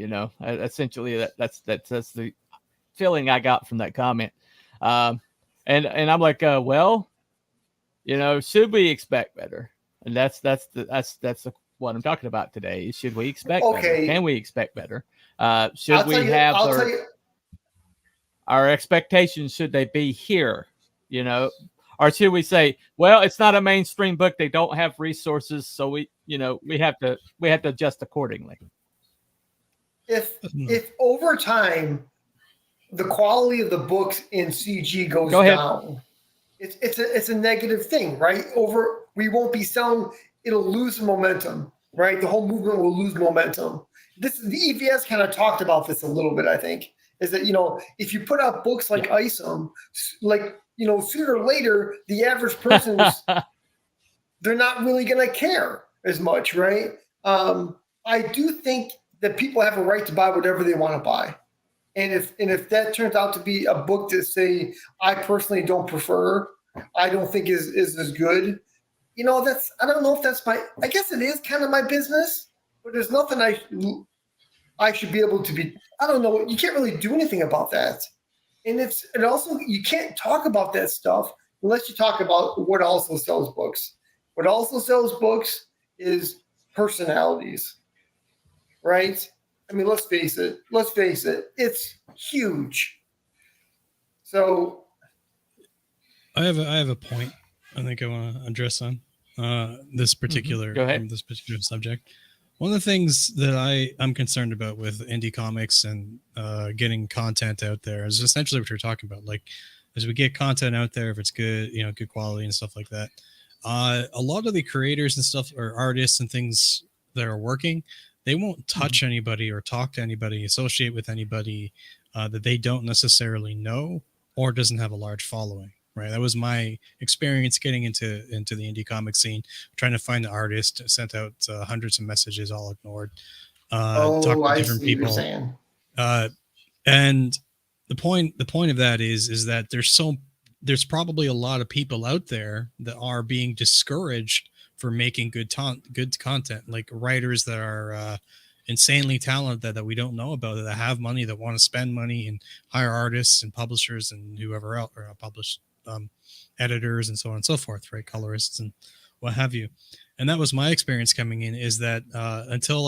Essentially that's the feeling I got from that comment. And I'm like, well, should we expect better? And that's what I'm talking about today. Should we expect better? Can we expect better? Should we have our expectations? Should they be here? Or should we say, well, it's not a mainstream book. They don't have resources. So we have to adjust accordingly. If over time, the quality of the books in CG goes down, it's a negative thing, right? We won't be selling. It'll lose momentum, right? The whole movement will lose momentum. The EVS kind of talked about this a little bit, I think, is that, if you put out books like Isom, sooner or later, the average person's, they're not really going to care. as much, right? I do think that people have a right to buy whatever they want to buy. And if that turns out to be a book that say I personally don't prefer, I don't think is as good, that's I don't know if that's my I guess it is kind of my business, but there's nothing I should be able to be. I don't know. You can't really do anything about that, and it also you can't talk about that stuff unless you talk about what also sells books. What also sells books is personalities, right? I mean, let's face it. Let's face it. It's huge. So I have a point I think I want to address on this particular Go ahead. this particular subject. One of the things that I'm concerned about with indie comics and getting content out there is essentially what you're talking about. Like, as we get content out there, if it's good, good quality and stuff like that, a lot of the creators and stuff or artists and things that are working, they won't touch anybody or talk to anybody, associate with anybody that they don't necessarily know or doesn't have a large following. Right, that was my experience getting into the indie comic scene, trying to find the artist, sent out hundreds of messages, all ignored. Talked to I different see what you're people, saying. and the point of that is that there's probably a lot of people out there that are being discouraged for making good content, like writers that are insanely talented that we don't know about, that have money, that want to spend money and hire artists and publishers and whoever else, or editors and so on and so forth, right? Colorists and what have you. And that was my experience coming in, is that until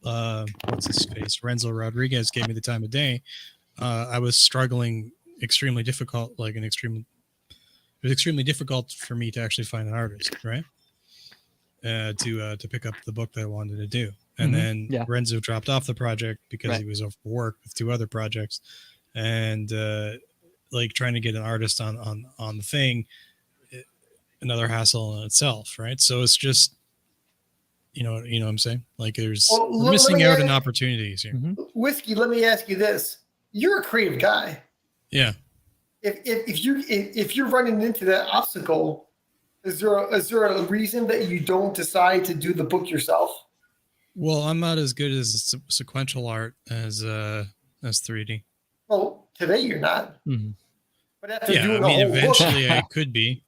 what's his face, Renzo Rodriguez, gave me the time of day, I was struggling extremely difficult, it was extremely difficult for me to actually find an artist, right? To pick up the book that I wanted to do. And then Renzo dropped off the project because he was overworked with 2 other projects, and trying to get an artist on the thing, another hassle in itself, right? So it's just, you know what I'm saying? Like, we're missing out on opportunities here. Whiskey, let me ask you this: you're a creative guy. Yeah. If you're running into that obstacle, is there a reason that you don't decide to do the book yourself? Well, I'm not as good as sequential art as 3D. Well, today you're not. But after doing eventually I could be.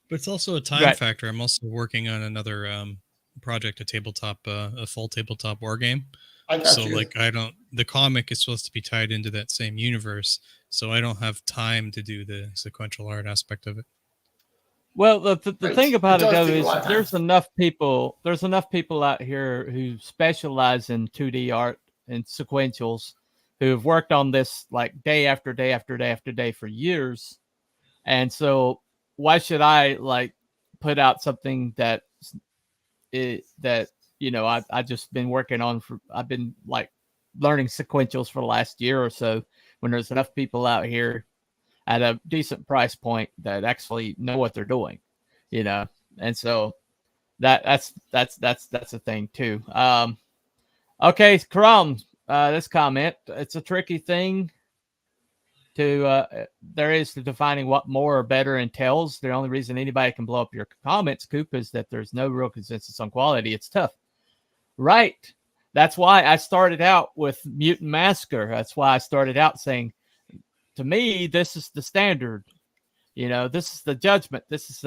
But it's also a time factor. I'm also working on another project, a full tabletop war game. The comic is supposed to be tied into that same universe, so I don't have time to do the sequential art aspect of it. Well, the thing about it though is there's enough people out here who specialize in 2D art and sequentials, who have worked on this like day after day after day after day for years. And so why should I put out something that I've just been working on I've been learning sequentials for the last year or so, when there's enough people out here at a decent price point that actually know what they're doing, and so that's a thing too. Okay, Karam, this comment, it's a tricky thing to defining what more or better entails. The only reason anybody can blow up your comments, Coop, is that there's no real consensus on quality. It's tough, right? That's why I started out with Mutant Massacre. That's why I started out saying, to me, this is the standard. This is the judgment. This is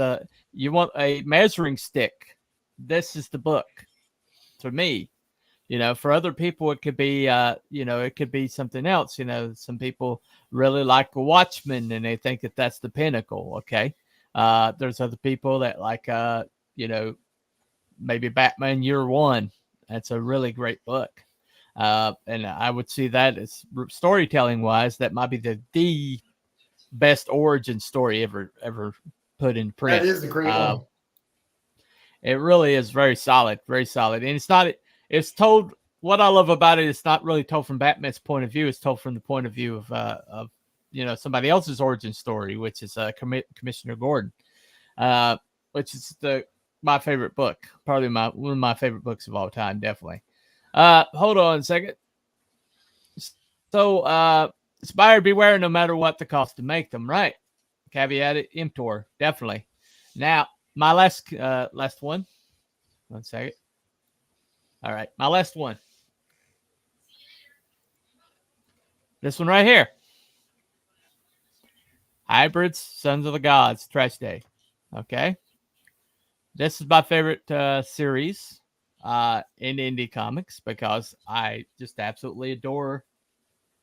you want a measuring stick. This is the book. To me, for other people, it could be, it could be something else. Some people really like Watchmen and they think that that's the pinnacle. Okay. There's other people that like, maybe Batman Year One. That's a really great book. And I would see that as storytelling wise, that might be the best origin story ever put in print. That is a great one. It really is very solid, and it's told. What I love about it, it's not really told from Batman's point of view. It's told from the point of view of somebody else's origin story, which is Commissioner Gordon, which is my favorite book, probably one of my favorite books of all time, definitely. Hold on a second. So, buyer beware, no matter what the cost to make them, right? Caveat emptor, definitely. Now, my last one. 1 second. All right, my last one. This one right here. Hybrids, Sons of the Gods, Trash Day. Okay. This is my favorite series in indie comics because I just absolutely adore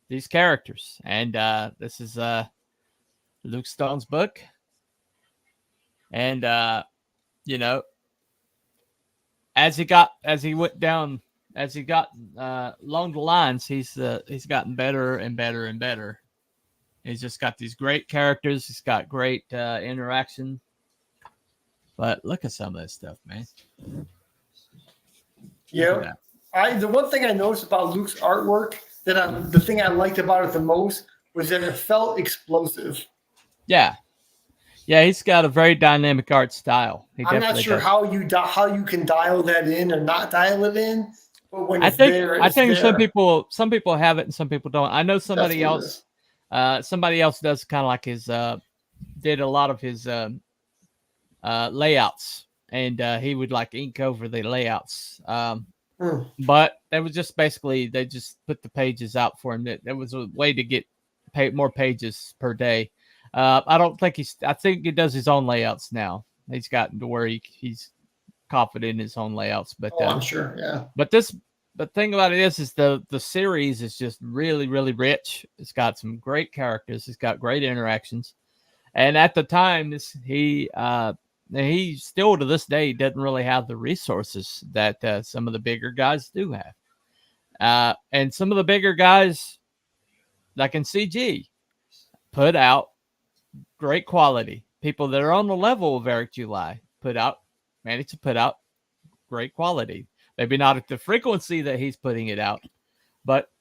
these characters. And this is Luke Stone's book. And, as he got along the lines, he's gotten better and better and better. He's just got these great characters. He's got great interaction. But look at some of this stuff, man. Yeah. The one thing I noticed about Luke's artwork the thing I liked about it the most was that it felt explosive. Yeah. Yeah, he's got a very dynamic art style. I'm not sure how you can dial that in or not dial it in, but when I think there. some people have it and some people don't. I know somebody else does kind of like his did a lot of his layouts, and he would like ink over the layouts. But that was just basically they just put the pages out for him. That was a way to get more pages per day. I don't think I think he does his own layouts now. He's gotten to where he's confident in his own layouts. But I'm sure, yeah. But the thing about it is the series is just really, really rich. It's got some great characters. It's got great interactions. And at the time, he still to this day doesn't really have the resources that some of the bigger guys do have. And some of the bigger guys, like in CG, put out great quality. People that are on the level of Eric July managed to put out great quality. Maybe not at the frequency that he's putting it out, but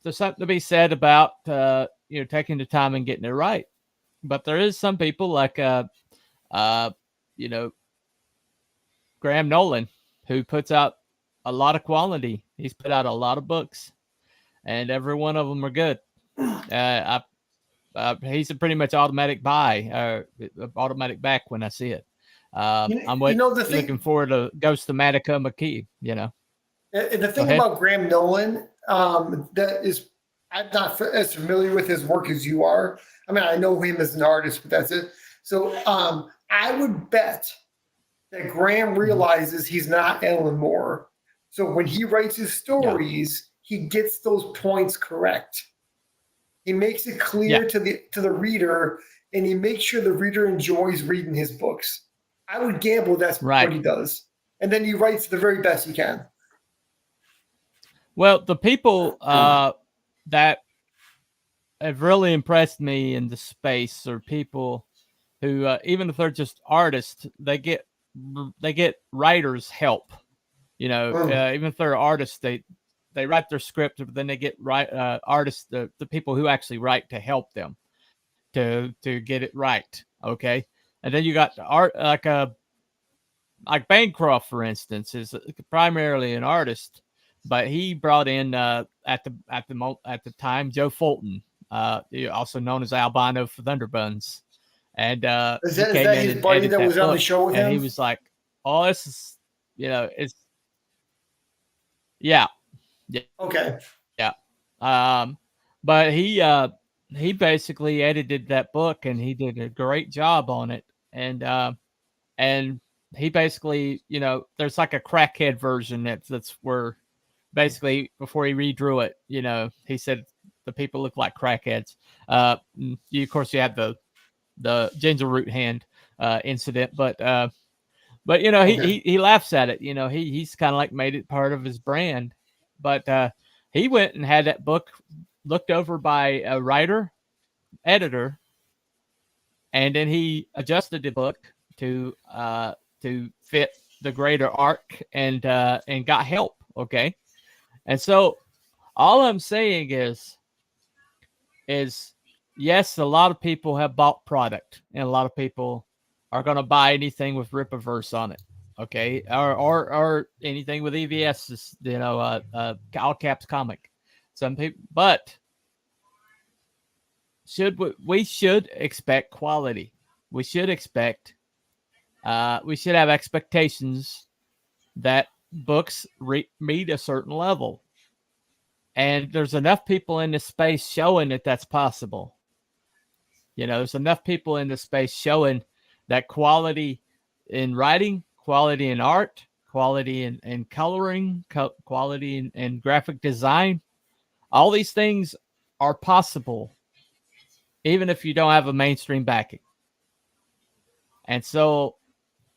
there's something to be said about taking the time and getting it right. But there is some people like Graham Nolan, who puts out a lot of quality. He's put out a lot of books, and every one of them are good. He's a pretty much automatic buy, automatic back when I see it. I'm looking forward to Ghost of Madoka McKee. The thing about Graham Nolan, I'm not as familiar with his work as you are. I mean, I know him as an artist, but that's it. So I would bet that Graham realizes he's not Alan Moore. So when he writes his stories, he gets those points correct. He makes it clear to the reader, and he makes sure the reader enjoys reading his books. I would gamble that's what he does. And then he writes the very best he can. Well, the people that have really impressed me in the space are people who, even if they're just artists, they get writers' help. Even if they're artists, they write their script, but then they get artists, the people who actually write to help them to get it right. Okay. And then you got the art, like Bancroft, for instance, is primarily an artist, but he brought in at the time Joe Fulton, also known as Albino for Thunderbuns, and is that his buddy that was on the show with him? And he was like, "Oh, this is it's yeah." Okay. Yeah. But he basically edited that book, and he did a great job on it. And he basically, there's like a crackhead version that's where basically before he redrew it, he said the people look like crackheads. Of course you had the ginger root hand incident, but he laughs at it. He's kind of like made it part of his brand. But he went and had that book looked over by a editor, and then he adjusted the book to fit the greater arc and got help. Okay, and so all I'm saying is yes, a lot of people have bought product, and a lot of people are going to buy anything with Rippaverse on it. Okay, or anything with EVS, all caps comic. Some people, but we should expect quality. We should have expectations that books meet a certain level. And there's enough people in this space showing that that's possible. There's enough people in this space showing that quality in writing, quality in art, quality in coloring, quality in graphic design. All these things are possible, even if you don't have a mainstream backing. And so,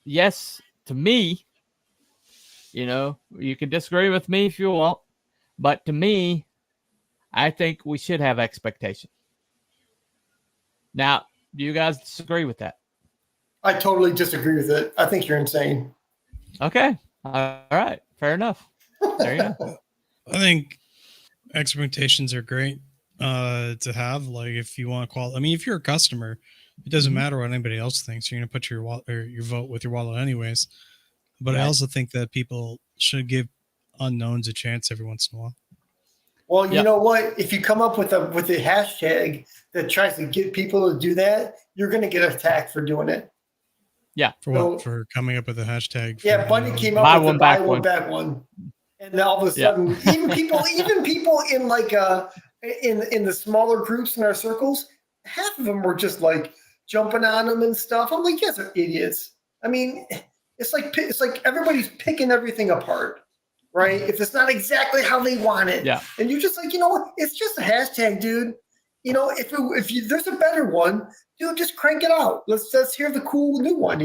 yes, to me, you can disagree with me if you want, but to me, I think we should have expectations. Now, do you guys disagree with that? I totally disagree with it. I think you're insane. Okay. All right. Fair enough. There you go. I think expectations are great to have. Like, if you want quality, I mean, if you're a customer, it doesn't matter what anybody else thinks. You're going to put your wallet or your vote with your wallet anyways. But I also think that people should give unknowns a chance every once in a while. Well, you know what? If you come up with a hashtag that tries to get people to do that, you're going to get attacked for doing it. Yeah. For what? For coming up with a hashtag. Yeah, Bunny came up with the buy one back one, and then all of a sudden, even people in like in the smaller groups in our circles, half of them were just like jumping on them and stuff. I'm like, you guys are idiots. I mean, it's like everybody's picking everything apart. Right? If it's not exactly how they want it. Yeah. And you're just like, you know what? It's just a hashtag, dude. If there's a better one, dude, just crank it out. Let's hear the cool new one,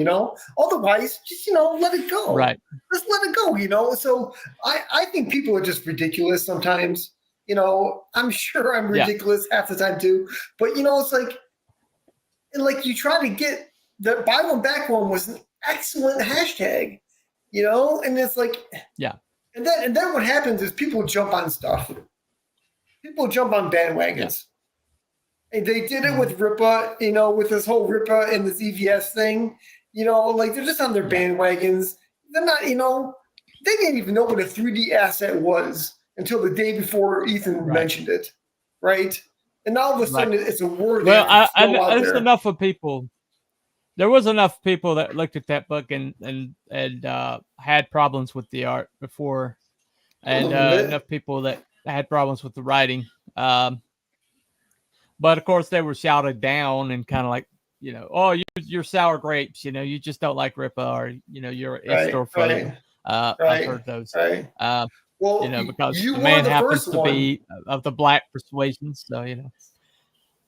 Otherwise, just, let it go. Right. Just let it go, So I think people are just ridiculous sometimes. I'm sure I'm ridiculous half the time too. But, it's like you try to get the buy one, back one was an excellent hashtag, and it's like, And then what happens is people jump on stuff. People jump on bandwagons. Yeah. And they did it with Ripa, with this whole Ripa and this EVS thing. Like they're just on their bandwagons. They're not, they didn't even know what a 3D asset was until the day before Ethan mentioned it. Right? And all of a sudden it's a word. Well, there's enough of people. There was enough people that looked at that book and had problems with the art before, and enough people that had problems with the writing. But of course, they were shouted down and kind of like, oh, you're sour grapes. You just don't like Ripa, or you're istrophobic. I've heard those. Right. Because the man happens to be of the black persuasion, so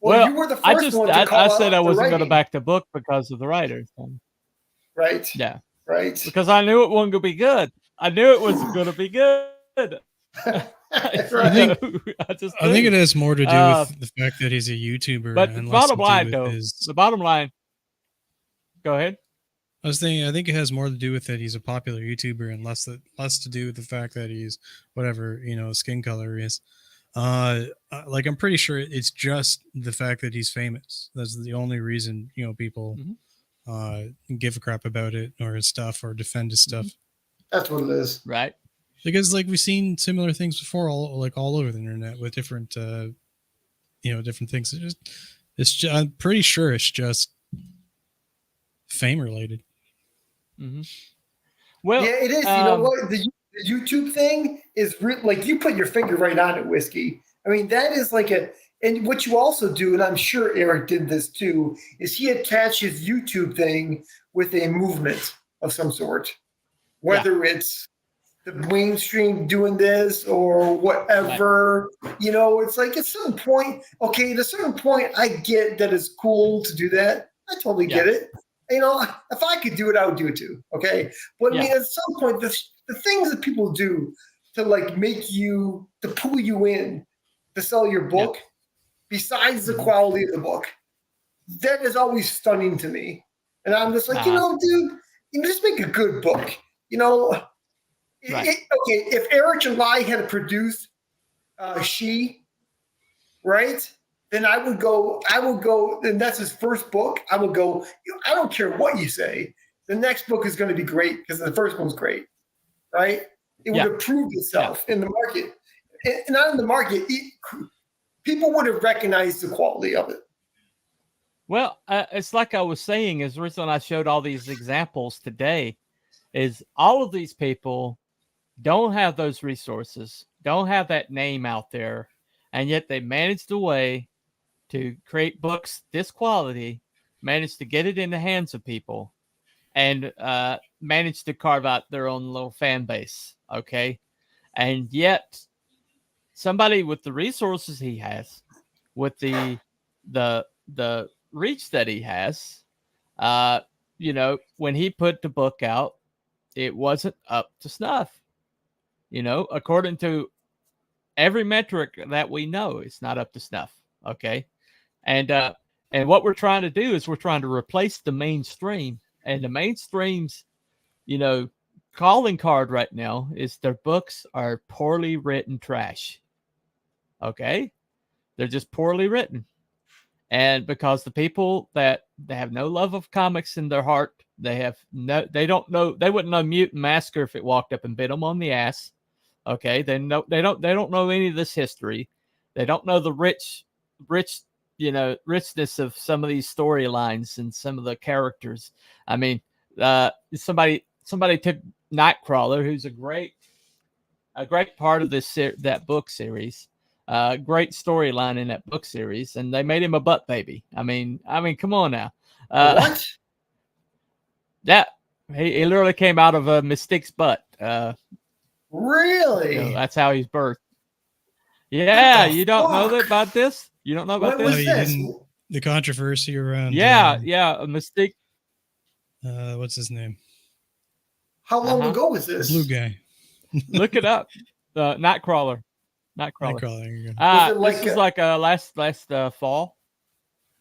Well, you were the first one to call I said I wasn't going to writing. back the book because of the writers. Right. Yeah. Right. Because I knew it wasn't going to be good. I knew it was going to be good. I think it has more to do with the fact that he's a YouTuber. But the bottom line, though, the bottom line. Go ahead. I think it has more to do with that he's a popular YouTuber and less to do with the fact that he's whatever skin color is. I'm pretty sure it's just the fact that he's famous. That's the only reason people give a crap about it or his stuff or defend his stuff. That's what it is, right? Because we've seen similar things before, all over the internet with different different things. I'm pretty sure it's just fame related. Mm-hmm. Well, yeah, it is. You know what? The YouTube thing is like you put your finger right on it, Whiskey. I mean, that is like and what you also do, and I'm sure Eric did this too, is he attached his YouTube thing with a movement of some sort, whether it's the mainstream doing this or whatever. Right. It's like at some point, at a certain point, I get that it's cool to do that. I totally get it. If I could do it, I would do it too. Okay. But I mean, at some point, the things that people do to like make you, to pull you in to sell your book, besides the quality of the book, that is always stunning to me. And I'm just like, dude, just make a good book. If Eric July had produced She, right? Then I would go, and that's his first book. I would go, I don't care what you say. The next book is going to be great because the first one's great, right? It would have proved itself in the market. And not in the market, people would have recognized the quality of it. Well, it's like I was saying, is the reason I showed all these examples today is all of these people don't have those resources, don't have that name out there, and yet they managed a way to create books this quality, managed to get it in the hands of people, and managed to carve out their own little fan base. Okay. And yet somebody with the resources he has, with the reach that he has, when he put the book out, it wasn't up to snuff. According to every metric that we know, it's not up to snuff. Okay. And what we're trying to do is we're trying to replace the mainstream, and the mainstream's, calling card right now is their books are poorly written trash. Okay. They're just poorly written. And because the people that they have no love of comics in their heart, they don't know, they wouldn't know Mutant Massacre if it walked up and bit them on the ass. Okay. They don't know any of this history. They don't know the richness of some of these storylines and some of the characters. I mean, somebody took Nightcrawler, who's a great part of that book series, great storyline in that book series, and they made him a butt baby. I mean, come on now. What? That he literally came out of a Mystique's butt. Really? That's how he's birthed. Yeah, you don't know fuck? about this? You don't know about When was this? this? The controversy around. Yeah, a Mystique. What's his name? How long ago was this? Blue guy. Look it up. Nightcrawler. Nightcrawler. There you go. This was like last fall.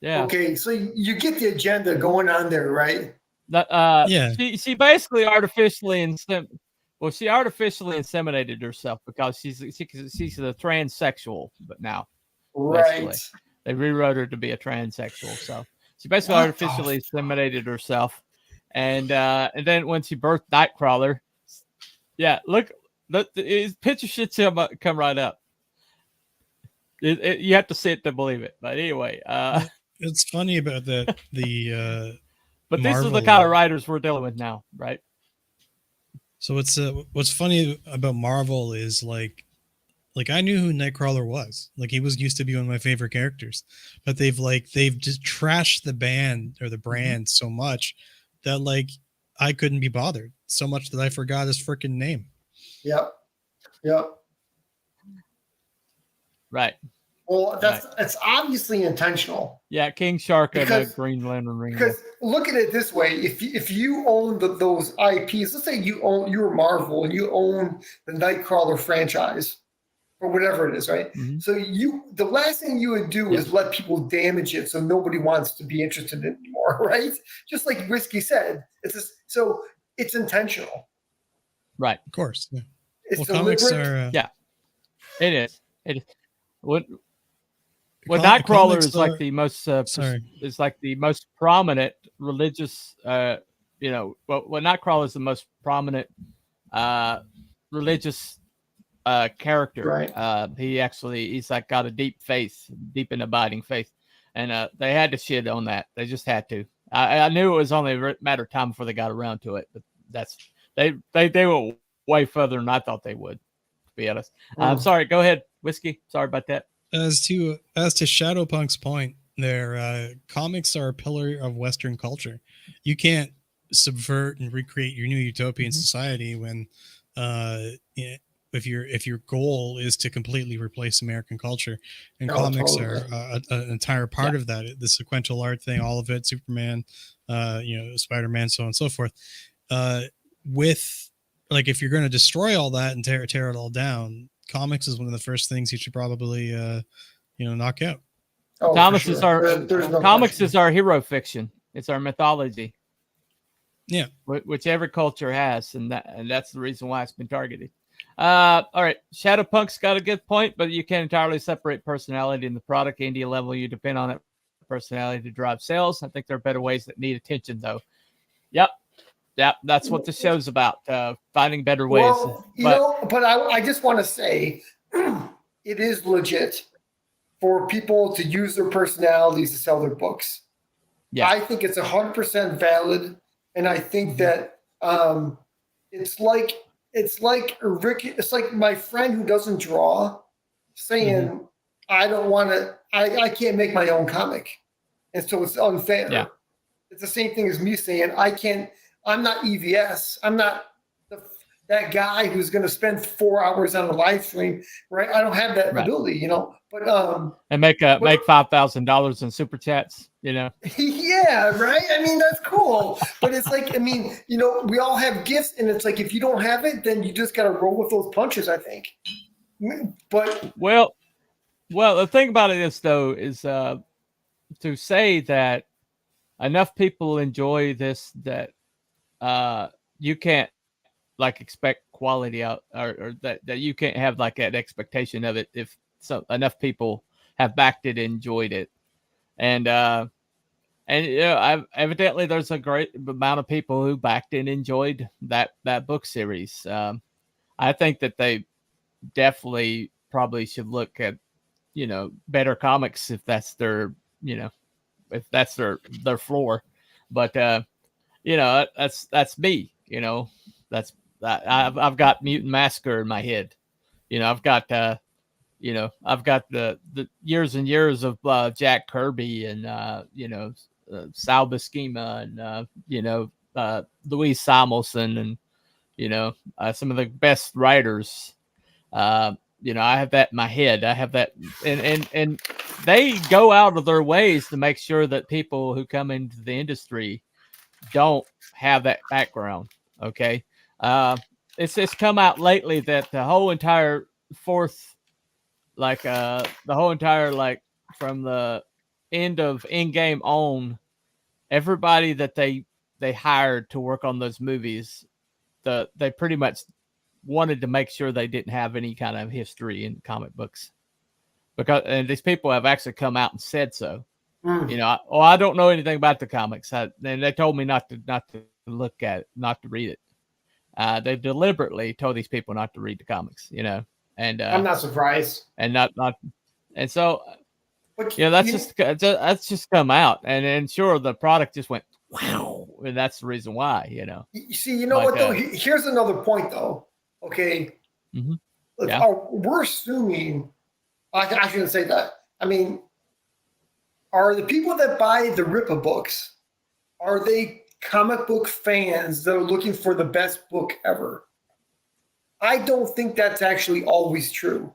Yeah. Okay, so you get the agenda going on there, right? Yeah. She basically artificially inseminated herself because she's a transsexual, but now Right. basically. They rewrote her to be a transsexual, so she basically artificially inseminated herself, and then when she birthed Nightcrawler, look, his picture should come right up. You have to see it to believe it, but anyway, it's funny about that. But these are the Marvel, kind of writers we're dealing with now, right? So what's funny about Marvel is like I knew who Nightcrawler was. Like he used to be one of my favorite characters, but they've just trashed the band or the brand so much that like I couldn't be bothered so much that I forgot his freaking name. Yep. Right. Well, it's obviously intentional. Yeah, King Shark and the Green Lantern ring. Because look at it this way: if you own those IPs, let's say you're Marvel and you own the Nightcrawler franchise or whatever it is, right? Mm-hmm. So the last thing you would do is let people damage it, so nobody wants to be interested in it anymore, right? Just like Whiskey said, so it's intentional, right? Of course. Yeah. It's comics are. It is. Nightcrawler is like the most is like the most prominent religious Nightcrawler is the most prominent religious character. Right. He's like got a deep and abiding faith, and they had to shit on that. They just had to. I knew it was only a matter of time before they got around to it, but they were way further than I thought they would, to be honest. I'm sorry, go ahead, Whiskey. Sorry about that. As to Shadowpunk's point, their comics are a pillar of Western culture. You can't subvert and recreate your new utopian society when if your goal is to completely replace American culture, and comics are an entire part of that. The sequential art thing, all of it, Superman, Spider-Man, so on and so forth. With like, if you're going to destroy all that and tear it all down, comics is one of the first things you should probably knock out. Comics is our hero fiction. It's our mythology. Yeah, which every culture has, and that's the reason why it's been targeted. All right, Shadowpunk's got a good point, but you can't entirely separate personality in the product. Indie level, you depend on it personality to drive sales. I think there are better ways that need attention, though. Yep, that's what the show's about, finding better ways. Well, but I just want to say it is legit for people to use their personalities to sell their books. Yeah, I think it's 100% valid, and I think that it's like Ricky. It's like my friend who doesn't draw saying, "I don't want to. I can't make my own comic," and so it's unfair. Yeah. It's the same thing as me saying, "I can't. I'm not EVS. I'm not that guy who's going to spend 4 hours on a live stream, right? I don't have that ability, you know." But and make $5,000 in super chats, you know. Yeah, right. I mean, that's cool, but it's like, I mean, you know, we all have gifts, and it's like if you don't have it, then you just got to roll with those punches, I think. But well, the thing about it is, though, is to say that enough people enjoy this that you can't like expect quality out, or that you can't have like that expectation of it if enough people have backed it and enjoyed it. And you know, evidently there's a great amount of people who backed and enjoyed that book series. I think that they definitely probably should look at, you know, better comics if that's their, you know, if that's their floor. But you know, that's me, you know. I've got Mutant Massacre in my head. You know, I've got you know, I've got the years and years of Jack Kirby and you know, Sal Buscema and you know, Louise Simonson and you know, some of the best writers. You know, I have that in my head. I have that, and they go out of their ways to make sure that people who come into the industry don't have that background. Okay. It's just come out lately that the whole entire fourth, like the whole entire, like from the end of Endgame on, everybody that they hired to work on those movies, they pretty much wanted to make sure they didn't have any kind of history in comic books, and these people have actually come out and said so. You know, I don't know anything about the comics, and they told me not to look at it, not to read it. They deliberately told these people not to read the comics, you know, and I'm not surprised. And not, and so, but, you know, that's just come out, and sure, the product just went wow, and that's the reason why, you know. You see, you know what though? Here's another point though. Okay, we're assuming. I shouldn't say that. I mean, are the people that buy the Rippa books, are they comic book fans that are looking for the best book ever? I don't think that's actually always true.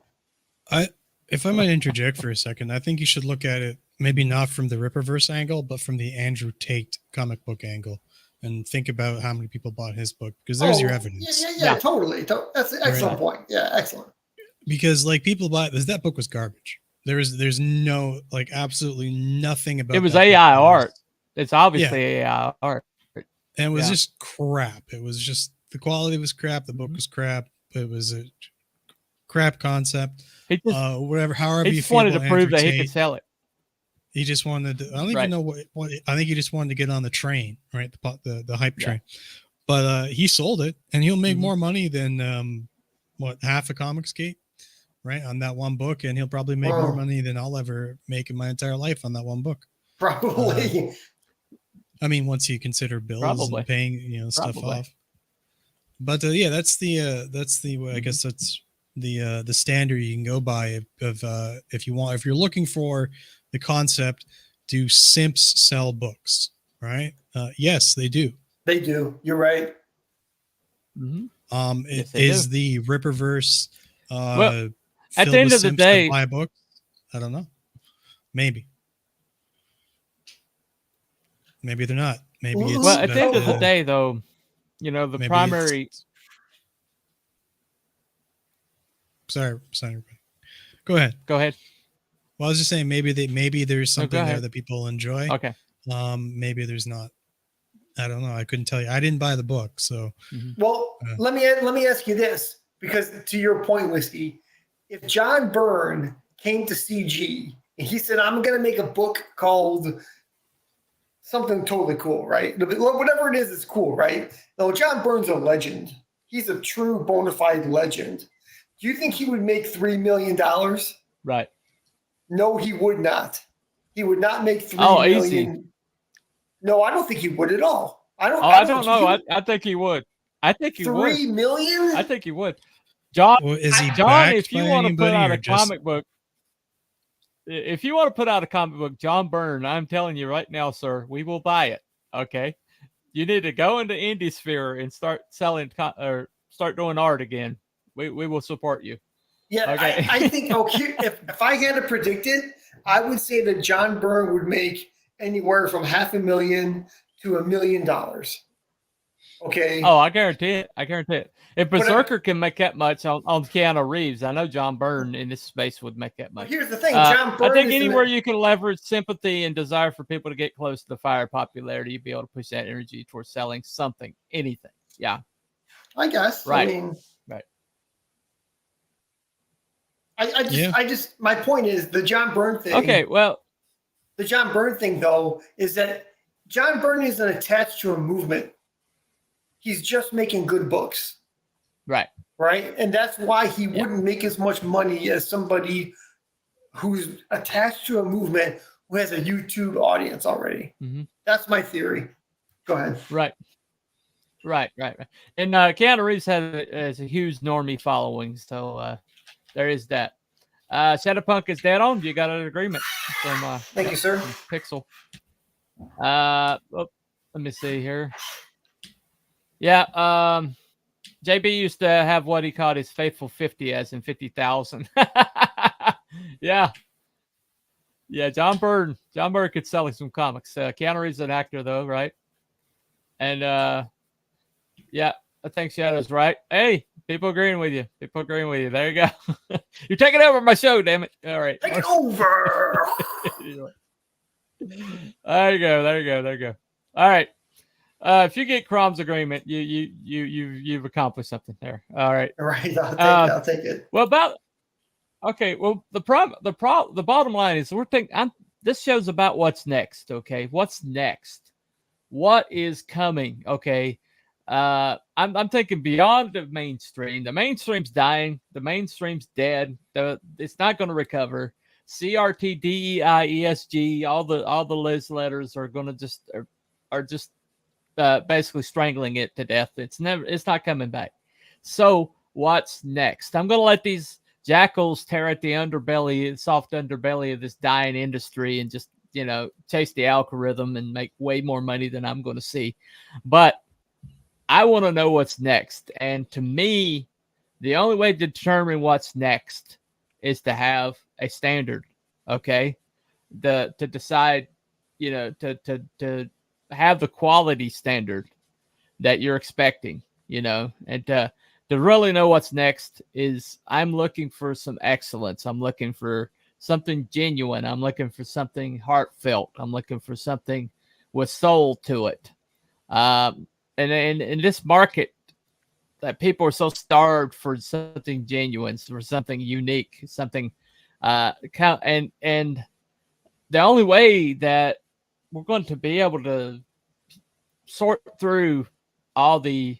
If I might interject for a second, I think you should look at it maybe not from the Rippaverse angle, but from the Andrew Tate comic book angle, and think about how many people bought his book, because there's your evidence. Yeah, totally. That's an excellent point. Yeah, excellent. Because like people bought this, that book was garbage. There's no, like, absolutely nothing about it. Was that AI art. It's obviously AI art. And it was just crap. It was just, the quality was crap. The book was crap. It was a crap concept. He just, whatever, however he you just feel wanted about to prove Andrew that Tate, he could sell it. He just wanted to, I don't even know what I think he just wanted to get on the train, right? The hype train. But he sold it, and he'll make more money than half a Comicsgate, right, on that one book, and he'll probably make more money than I'll ever make in my entire life on that one book. Probably. I mean, once you consider bills and paying, you know, stuff off. But yeah, that's the I guess that's the standard you can go by of if you're looking for the concept, do simps sell books, right? Yes, they do. They do. You're right. Is the Rippaverse well, at the end of the day, buy books? I don't know. Maybe they're not. Maybe it's well, at the end of the day, though, you know, the primary. Sorry. Go ahead. Well, I was just saying maybe there's something there that people enjoy. Okay. Maybe there's not. I don't know. I couldn't tell you. I didn't buy the book, so. Well, let me ask you this, because to your point, Whiskey, if John Byrne came to CG and he said, "I'm going to make a book called something totally cool," right? Whatever it is, it's cool, right? Now, John Byrne's a legend. He's a true bona fide legend. Do you think he would make $3 million? Right. No, he would not. He would not make $3 million. Easy. No, I don't think he would at all. I don't know. I think he would. I think he would. 3 million? I think he would. John, Well, is he John, backed if you by want to put anybody out or a just comic book, if you want to put out a comic book, John Byrne, I'm telling you right now, sir, we will buy it. Okay, you need to go into indie sphere and start selling or start doing art again. We will support you. Yeah, Okay. I think if I had to predict it, I would say that John Byrne would make anywhere from $500,000 to $1 million. Okay. Oh, I guarantee it. I guarantee it. If But, Berserker can make that much on Keanu Reeves, I know John Byrne in this space would make that much. Here's the thing, John Byrne. I think anywhere you can leverage sympathy and desire for people to get close to the fire popularity, you'd be able to push that energy towards selling something, anything. Yeah. I guess. Right. I mean, right. I just, my point is the John Byrne thing. Okay, well, the John Byrne thing, though, is that John Byrne isn't attached to a movement. He's just making good books. Right. Right. And that's why he wouldn't make as much money as somebody who's attached to a movement who has a YouTube audience already. Mm-hmm. That's my theory. Go ahead. Right. And Keanu Reeves has a huge normie following, so there is that. Shadowpunk is dead on. You got an agreement from thank you, sir. Pixel. Let me see here. Yeah, JB used to have what he called his faithful 50, as in 50,000. Yeah. John Byrne could sell some comics. Keanu Reeves is an actor, though, right? And yeah, I think Shadow's right. Hey, people agreeing with you. There you go. You're taking over my show, damn it. All right. Take it over. There you go. All right. If you get Crom's agreement, you've accomplished something there. All right. All right. I'll take it. Well, the bottom line is this show's about what's next. Okay. What's next? What is coming? Okay. I'm thinking beyond the mainstream. The mainstream's dying. The mainstream's dead. It's not going to recover. CRT, DEI, ESG, all the Liz letters are going to are just basically strangling it to death. It's not coming back. So what's next? I'm going to let these jackals tear at the soft underbelly of this dying industry and just, chase the algorithm and make way more money than I'm going to see. But I want to know what's next. And to me, the only way to determine what's next is to have a standard. Okay. To decide, to have the quality standard that you're expecting, and to really know what's next is I'm looking for some excellence. I'm looking for something genuine. I'm looking for something heartfelt. I'm looking for something with soul to it. And in this market that people are so starved for something genuine, for something unique, something, and the only way that we're going to be able to sort through all the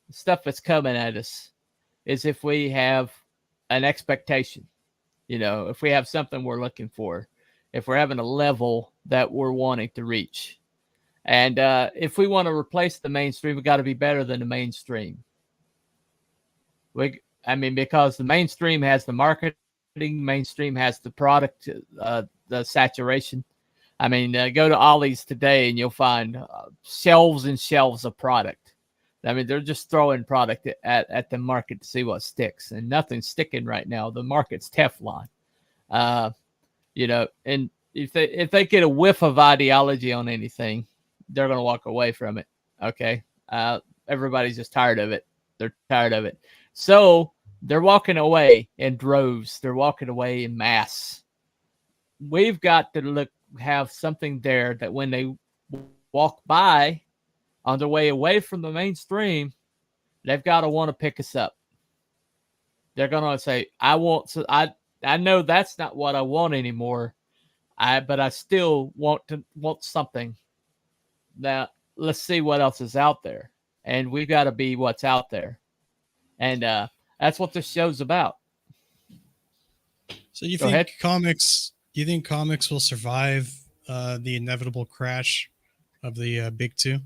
stuff that's coming at us is if we have an expectation, if we have something we're looking for, if we're having a level that we're wanting to reach. And if we want to replace the mainstream, we got to be better than the mainstream. Because the mainstream has the marketing, mainstream has the product, the saturation. Go to Ollie's today and you'll find shelves and shelves of product. They're just throwing product at the market to see what sticks, and nothing's sticking right now. The market's Teflon. And if they get a whiff of ideology on anything, they're going to walk away from it. Okay. Everybody's just tired of it. They're tired of it. So they're walking away in droves. They're walking away in mass. We've got to have something there that when they walk by on their way away from the mainstream, they've got to want to pick us up. They're going to say, I know that's not what I want anymore. But I still want something. Now let's see what else is out there. And we've got to be what's out there. And that's what this show's about. So you think comics will survive the inevitable crash of the big two?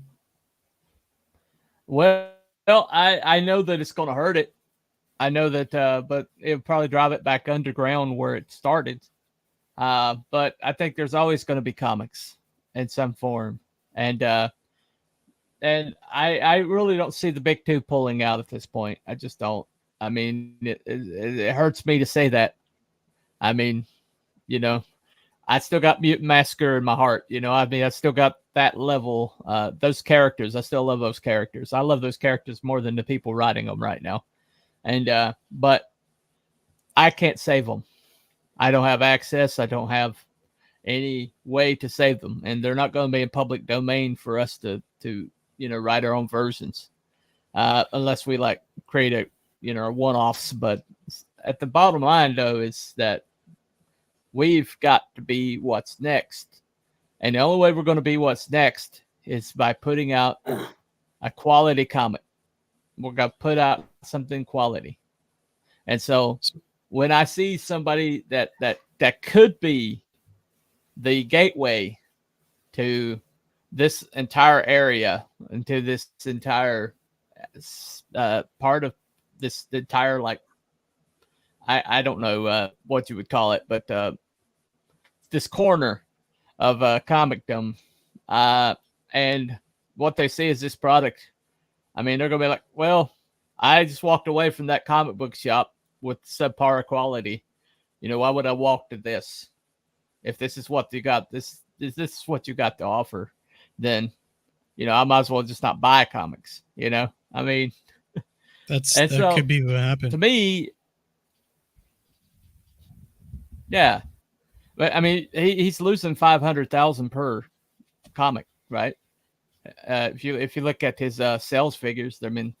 Well, Well, I know that it's going to hurt it. I know that, but it'll probably drive it back underground where it started. But I think there's always going to be comics in some form, and I really don't see the big two pulling out at this point. I just don't. I mean, it hurts me to say that. I mean, you know, I still got Mutant Massacre in my heart. You know, I mean, I still got that level. Those characters, I still love those characters. I love those characters more than the people writing them right now. And but I can't save them. I don't have access. I don't have any way to save them, and they're not going to be in public domain for us to write our own versions, unless we like create a one-offs. But at the bottom line, though, is that we've got to be what's next, and the only way we're going to be what's next is by putting out a quality comic. We're going to put out something quality, and so when I see somebody that could be the gateway to this entire area, into this entire part of this entire, like, I don't know what you would call it, but this corner of comicdom, and what they see is this product. I mean, they're gonna be like, well, I just walked away from that comic book shop with subpar quality. You know, why would I walk to this? If this is what you got, this is what you got to offer, then, you know, I might as well just not buy comics. You know, I mean, that could be what happened to me. Yeah, but I mean, he's losing 500,000 per comic, right? If you look at his sales figures, they're been.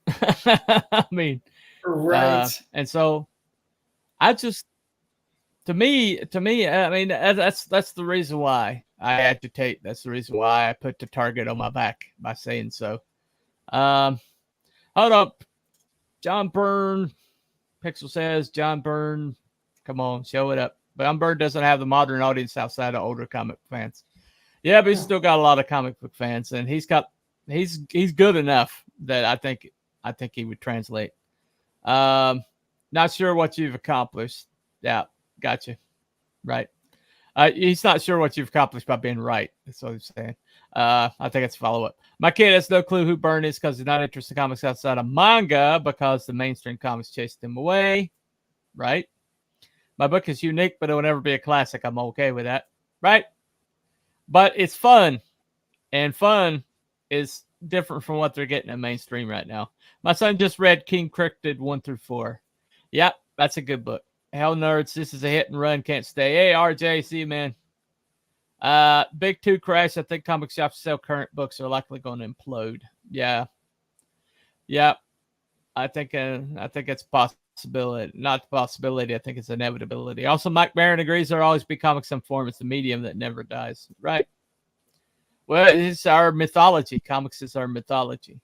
I mean, Right. And so, I just, to me, I mean, that's the reason why I agitate. That's the reason why I put the target on my back by saying so. Hold up, John Byrne. Pixel says John Byrne. Come on, show it up. But John Byrne doesn't have the modern audience outside of older comic fans. Yeah, but he's still got a lot of comic book fans, and he's good enough that I think he would translate. Not sure what you've accomplished. Yeah, gotcha. Right. He's not sure what you've accomplished by being right. That's what he's saying. I think it's a follow-up. My kid has no clue who Byrne is because he's not interested in comics outside of manga because the mainstream comics chased him away. Right. My book is unique, but it will never be a classic. I'm okay with that. Right. But it's fun, and fun is different from what they're getting in mainstream right now. My son just read King Cryptid 1-4. Yep, that's a good book. Hell nerds, this is a hit and run, can't stay. Hey, RJ, see you, man. Big 2 crash. I think comic shops sell current books are likely going to implode. Yeah. I think it's a possibility. Not the possibility. I think it's inevitability. Also, Mike Barron agrees there will always be comics in form. It's a medium that never dies. Right. Well, it's our mythology. Comics is our mythology.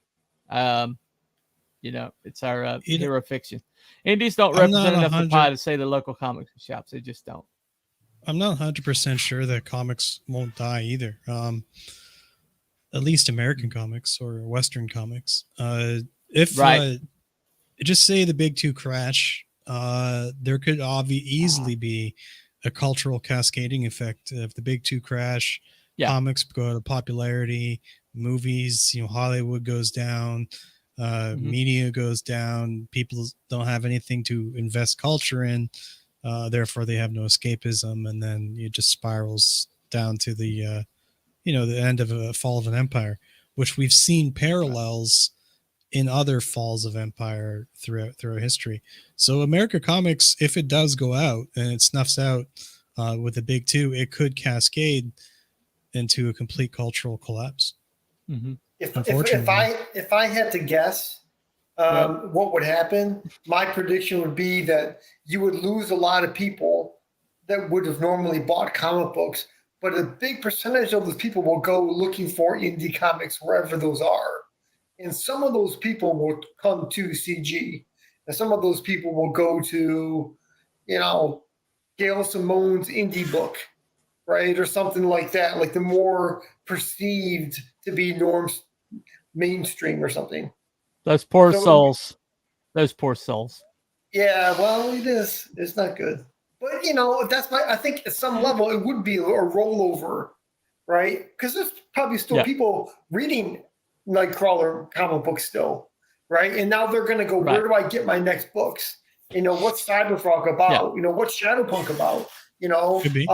You know, it's our hero fiction. Indies don't represent enough of the pie to say the local comic shops. They just don't. I'm not 100% sure that comics won't die either. At least American comics or Western comics. Just say the big 2 crash, there could easily be a cultural cascading effect. If the big 2 crash, comics go out of popularity, movies, you know, Hollywood goes down, media goes down, people don't have anything to invest culture in, therefore they have no escapism, and then it just spirals down to the end of a fall of an empire, which we've seen parallels in other falls of empire throughout history. So America Comics, if it does go out and it snuffs out with the big 2, it could cascade into a complete cultural collapse. Mm-hmm. If I had to guess what would happen, my prediction would be that you would lose a lot of people that would have normally bought comic books, but a big percentage of those people will go looking for indie comics wherever those are. And some of those people will come to CG, and some of those people will go to, you know, Gail Simone's indie book, right? Or something like that, like the more perceived to be mainstream or something. Those poor So- souls. Those poor souls. Yeah, well, it is. It's not good. But that's I think at some level it would be a rollover, right? Because there's probably still Yeah. people reading Nightcrawler comic books still, right? And now they're gonna go, Right. where do I get my next books? What's Cyberfrog about? What's Shadowpunk about? Could be.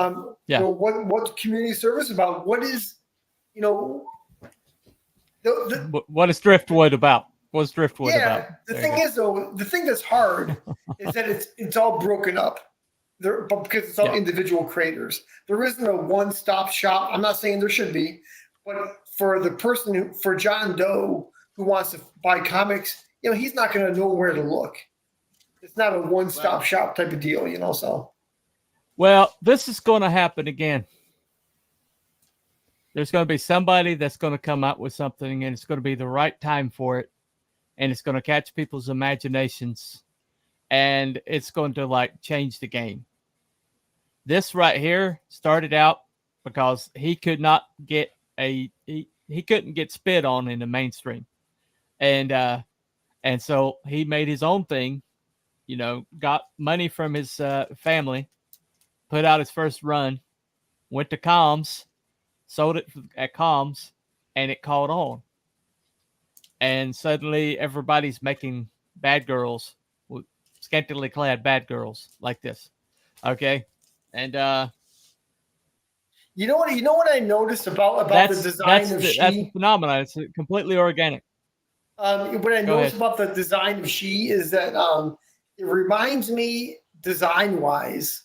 Yeah. What community service about? What is, What is Driftwood about? What's Driftwood about? The thing is, though, the thing that's hard is that it's all broken up. But because it's all individual creators, there isn't a one-stop shop. I'm not saying there should be, but for the person for John Doe who wants to buy comics, he's not going to know where to look. It's not a one-stop shop type of deal, So, well, this is going to happen again. There's going to be somebody that's going to come out with something, and it's going to be the right time for it, and it's going to catch people's imaginations, and it's going to change the game. This right here started out because he could not get he couldn't get spit on in the mainstream, and so he made his own thing, got money from his family, put out his first run, went to comms, sold it at comms, and it caught on. And suddenly everybody's making bad girls, scantily clad bad girls like this. Okay. And you know what I noticed about the design of She? That's a phenomenon. It's completely organic. What I noticed about the design of She is that it reminds me design-wise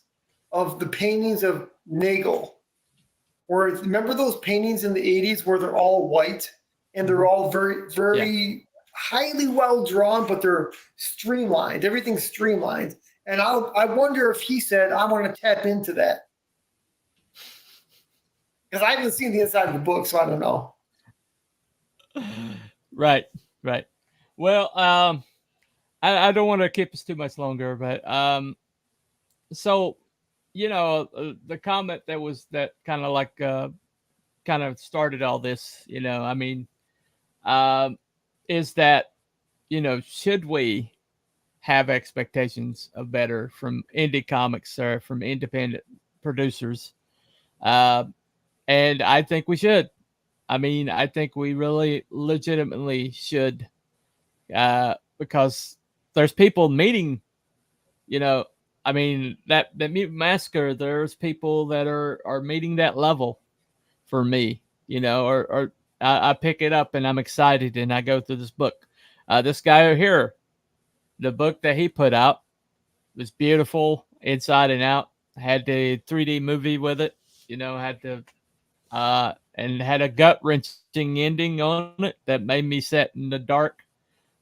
of the paintings of Nagel. Where remember those paintings in the 80s where they're all white and they're all very, very highly well drawn, but they're streamlined. Everything's streamlined. And I wonder if he said, I want to tap into that. Because I haven't seen the inside of the book, so I don't know. Right. Well, I don't want to keep us too much longer, but so the comment that kind of started all this, is that should we have expectations of better from indie comics or from independent producers? And I think we should. I think we really legitimately should, because there's people meeting, that Mutant Massacre, there's people that are meeting that level for me, or I pick it up and I'm excited and I go through this book. This guy here, the book that he put out was beautiful inside and out. Had the 3D movie with it, had the and had a gut-wrenching ending on it that made me sit in the dark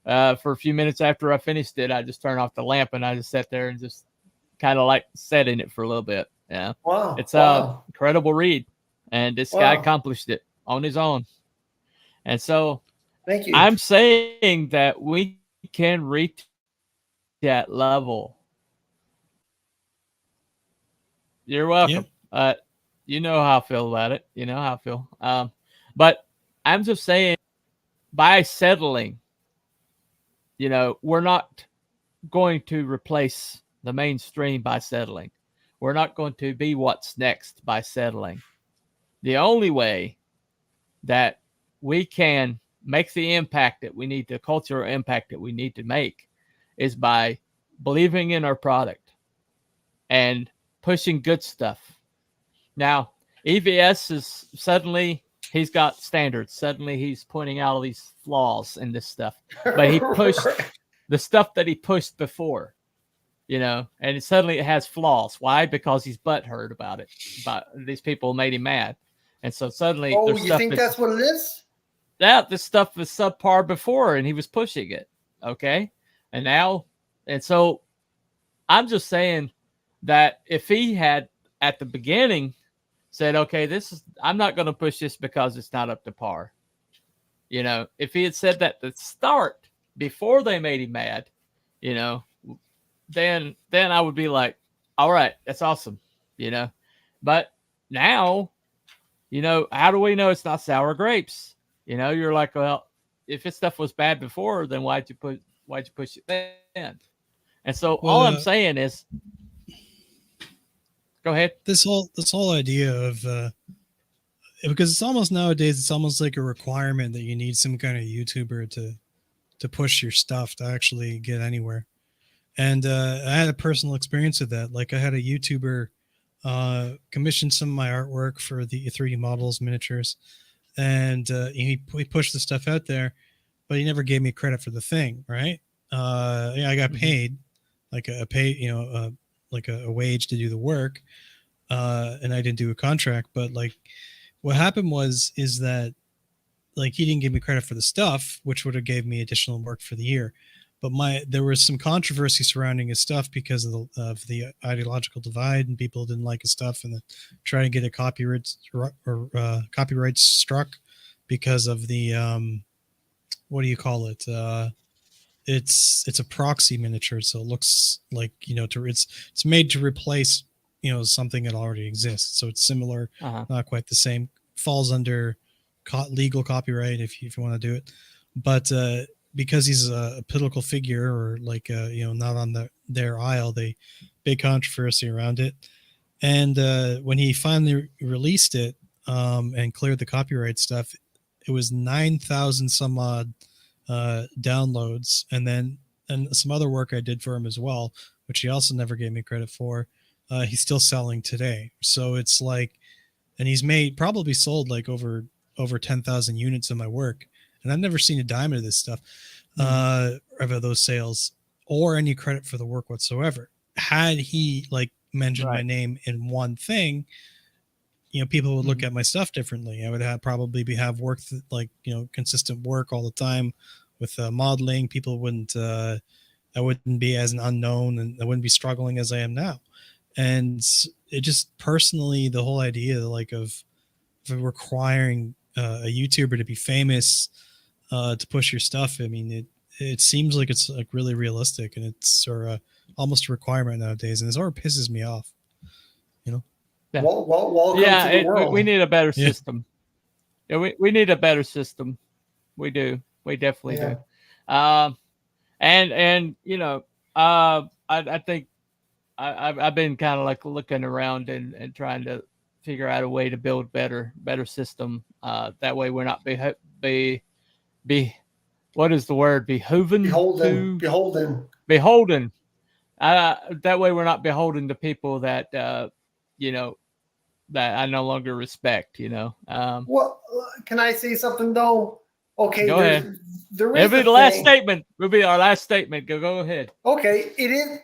for a few minutes after I finished it. I just turned off the lamp and I just sat there and just kind of sat in it for a little bit. Yeah. Wow. It's an incredible read. And this guy accomplished it on his own. And so thank you. I'm saying that we can reach that level. You're welcome. Yeah. You know how I feel about it. You know how I feel. But I'm just saying, by settling, we're not going to replace the mainstream by settling. We're not going to be what's next by settling. The only way that we can make the impact that we need, the cultural impact that we need to make, is by believing in our product and pushing good stuff. Now, EVS is suddenly, he's got standards. Suddenly he's pointing out all these flaws in this stuff. But he pushed the stuff that he pushed before, and suddenly it has flaws. Why? Because he's butthurt about it. But these people made him mad. And so suddenly... Oh, you think that's what it is? Yeah, this stuff was subpar before, and he was pushing it. Okay? And now... And so I'm just saying that if he had, at the beginning, said, okay, I'm not going to push this because it's not up to par. If he had said that at the start, before they made him mad, then I would be like, all right, that's awesome, But now, how do we know it's not sour grapes? You're like, well, if his stuff was bad before, then why'd you push it then? And so all I'm saying is, go ahead. This whole idea of because it's almost nowadays, it's almost like a requirement that you need some kind of YouTuber to push your stuff to actually get anywhere. And I had a personal experience with that. Like I had a YouTuber commission some of my artwork for the 3D models, miniatures, and he pushed the stuff out there, but he never gave me credit for the thing, right? Yeah, I got paid like a wage to do the work, and I didn't do a contract. But like, what happened is that like he didn't give me credit for the stuff, which would have gave me additional work for the year. But there was some controversy surrounding his stuff because of the ideological divide, and people didn't like his stuff, and trying to get a copyright struck because of the what do you call it? It's a proxy miniature, so it looks like it's made to replace something that already exists. So it's similar, not quite the same. Falls under legal copyright if you want to do it, but because he's a political figure or like not on their aisle, big controversy around it. And when he finally released it and cleared the copyright stuff, it was 9,000 some odd downloads, and some other work I did for him as well, which he also never gave me credit for. He's still selling today, so it's like, and he's probably sold like over 10,000 units of my work. And I've never seen a dime of this stuff, of those sales, or any credit for the work whatsoever. Had he like mentioned my name in one thing, people would look at my stuff differently. I would have work like consistent work all the time with modeling. People wouldn't. I wouldn't be as an unknown, and I wouldn't be struggling as I am now. And it just personally, the whole idea like of requiring a YouTuber to be famous to push your stuff. I mean, it seems like it's like really realistic, and it's almost a requirement nowadays, and it sort of pisses me off. Yeah. Welcome to the world. We need a better system. Yeah, we need a better system. We do. We definitely do. I think I've been kind of like looking around and trying to figure out a way to build better system. That way we're not what is the word? Beholden. That way we're not beholden to people that that I no longer respect. Well, can I say something though? Okay, go ahead. It'll be the last statement. Will be our last statement. Go ahead. Okay, it is.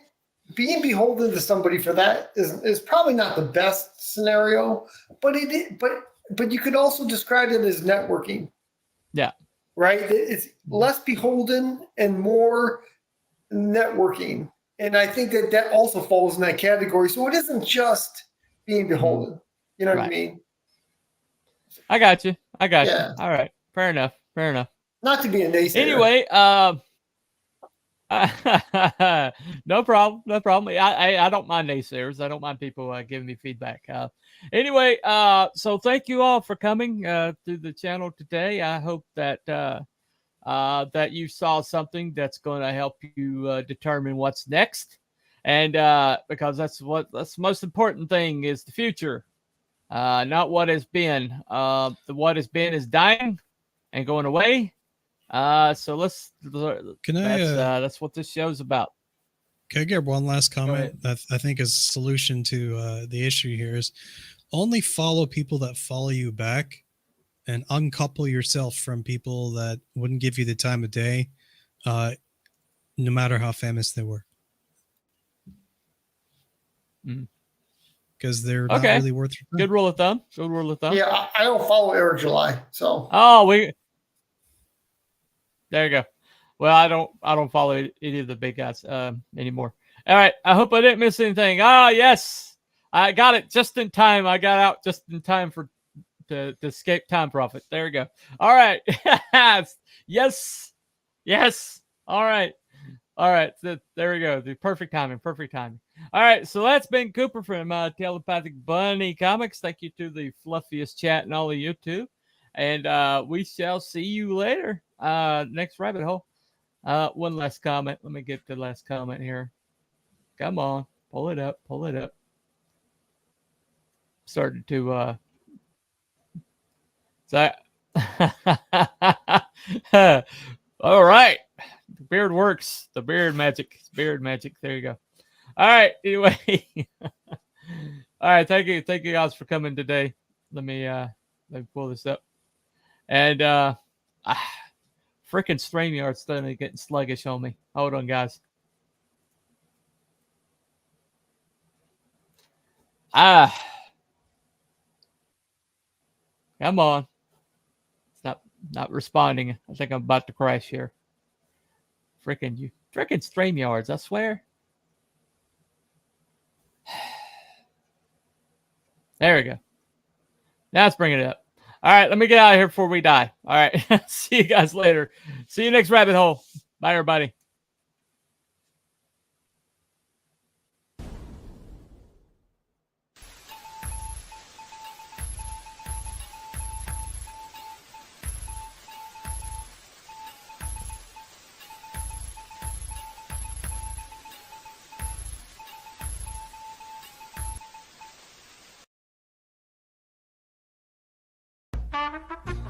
Being beholden to somebody for that is probably not the best scenario, but but you could also describe it as networking. Yeah. Right? It's less beholden and more networking. And I think that also falls in that category. So it isn't just being beholden. You know what I mean? I got you. Yeah. All right. Fair enough. Not to be a naysayer. Anyway, no problem. I don't mind naysayers. I don't mind people giving me feedback. Anyway, so thank you all for coming to the channel today. I hope that that you saw something that's going to help you determine what's next, and because that's the most important thing is the future, not what has been. What has been is dying and going away. So that's what this show's about. Can I get one last comment? That I think is a solution to the issue here is only follow people that follow you back, and uncouple yourself from people that wouldn't give you the time of day, no matter how famous they were. Because they're not really worth your time. Good rule of thumb. Yeah, I don't follow Eric July, so. There you go. Well, I don't follow any of the big guys anymore. All right. I hope I didn't miss anything. Yes, I got it just in time. I got out just in time to escape time profit. There we go. All right. Yes. All right. So there we go. The perfect timing. All right. So that's been Cooper from Telepathic Bunny Comics. Thank you to the fluffiest chat in all of YouTube. And we shall see you later. Next rabbit hole. One last comment. Let me get the last comment here. Come on, pull it up, pull it up. Started to so all right. The beard works. The beard magic. Beard magic. There you go. All right. Anyway. All right. Thank you. Thank you guys for coming today. Let me pull this up. And freaking StreamYard's suddenly getting sluggish on me. Hold on, guys. Come on. It's not responding. I think I'm about to crash here. Freaking StreamYards, I swear. There we go. Now it's bringing it up. All right, let me get out of here before we die. All right. See you guys later. See you next rabbit hole. Bye, everybody. Thank you.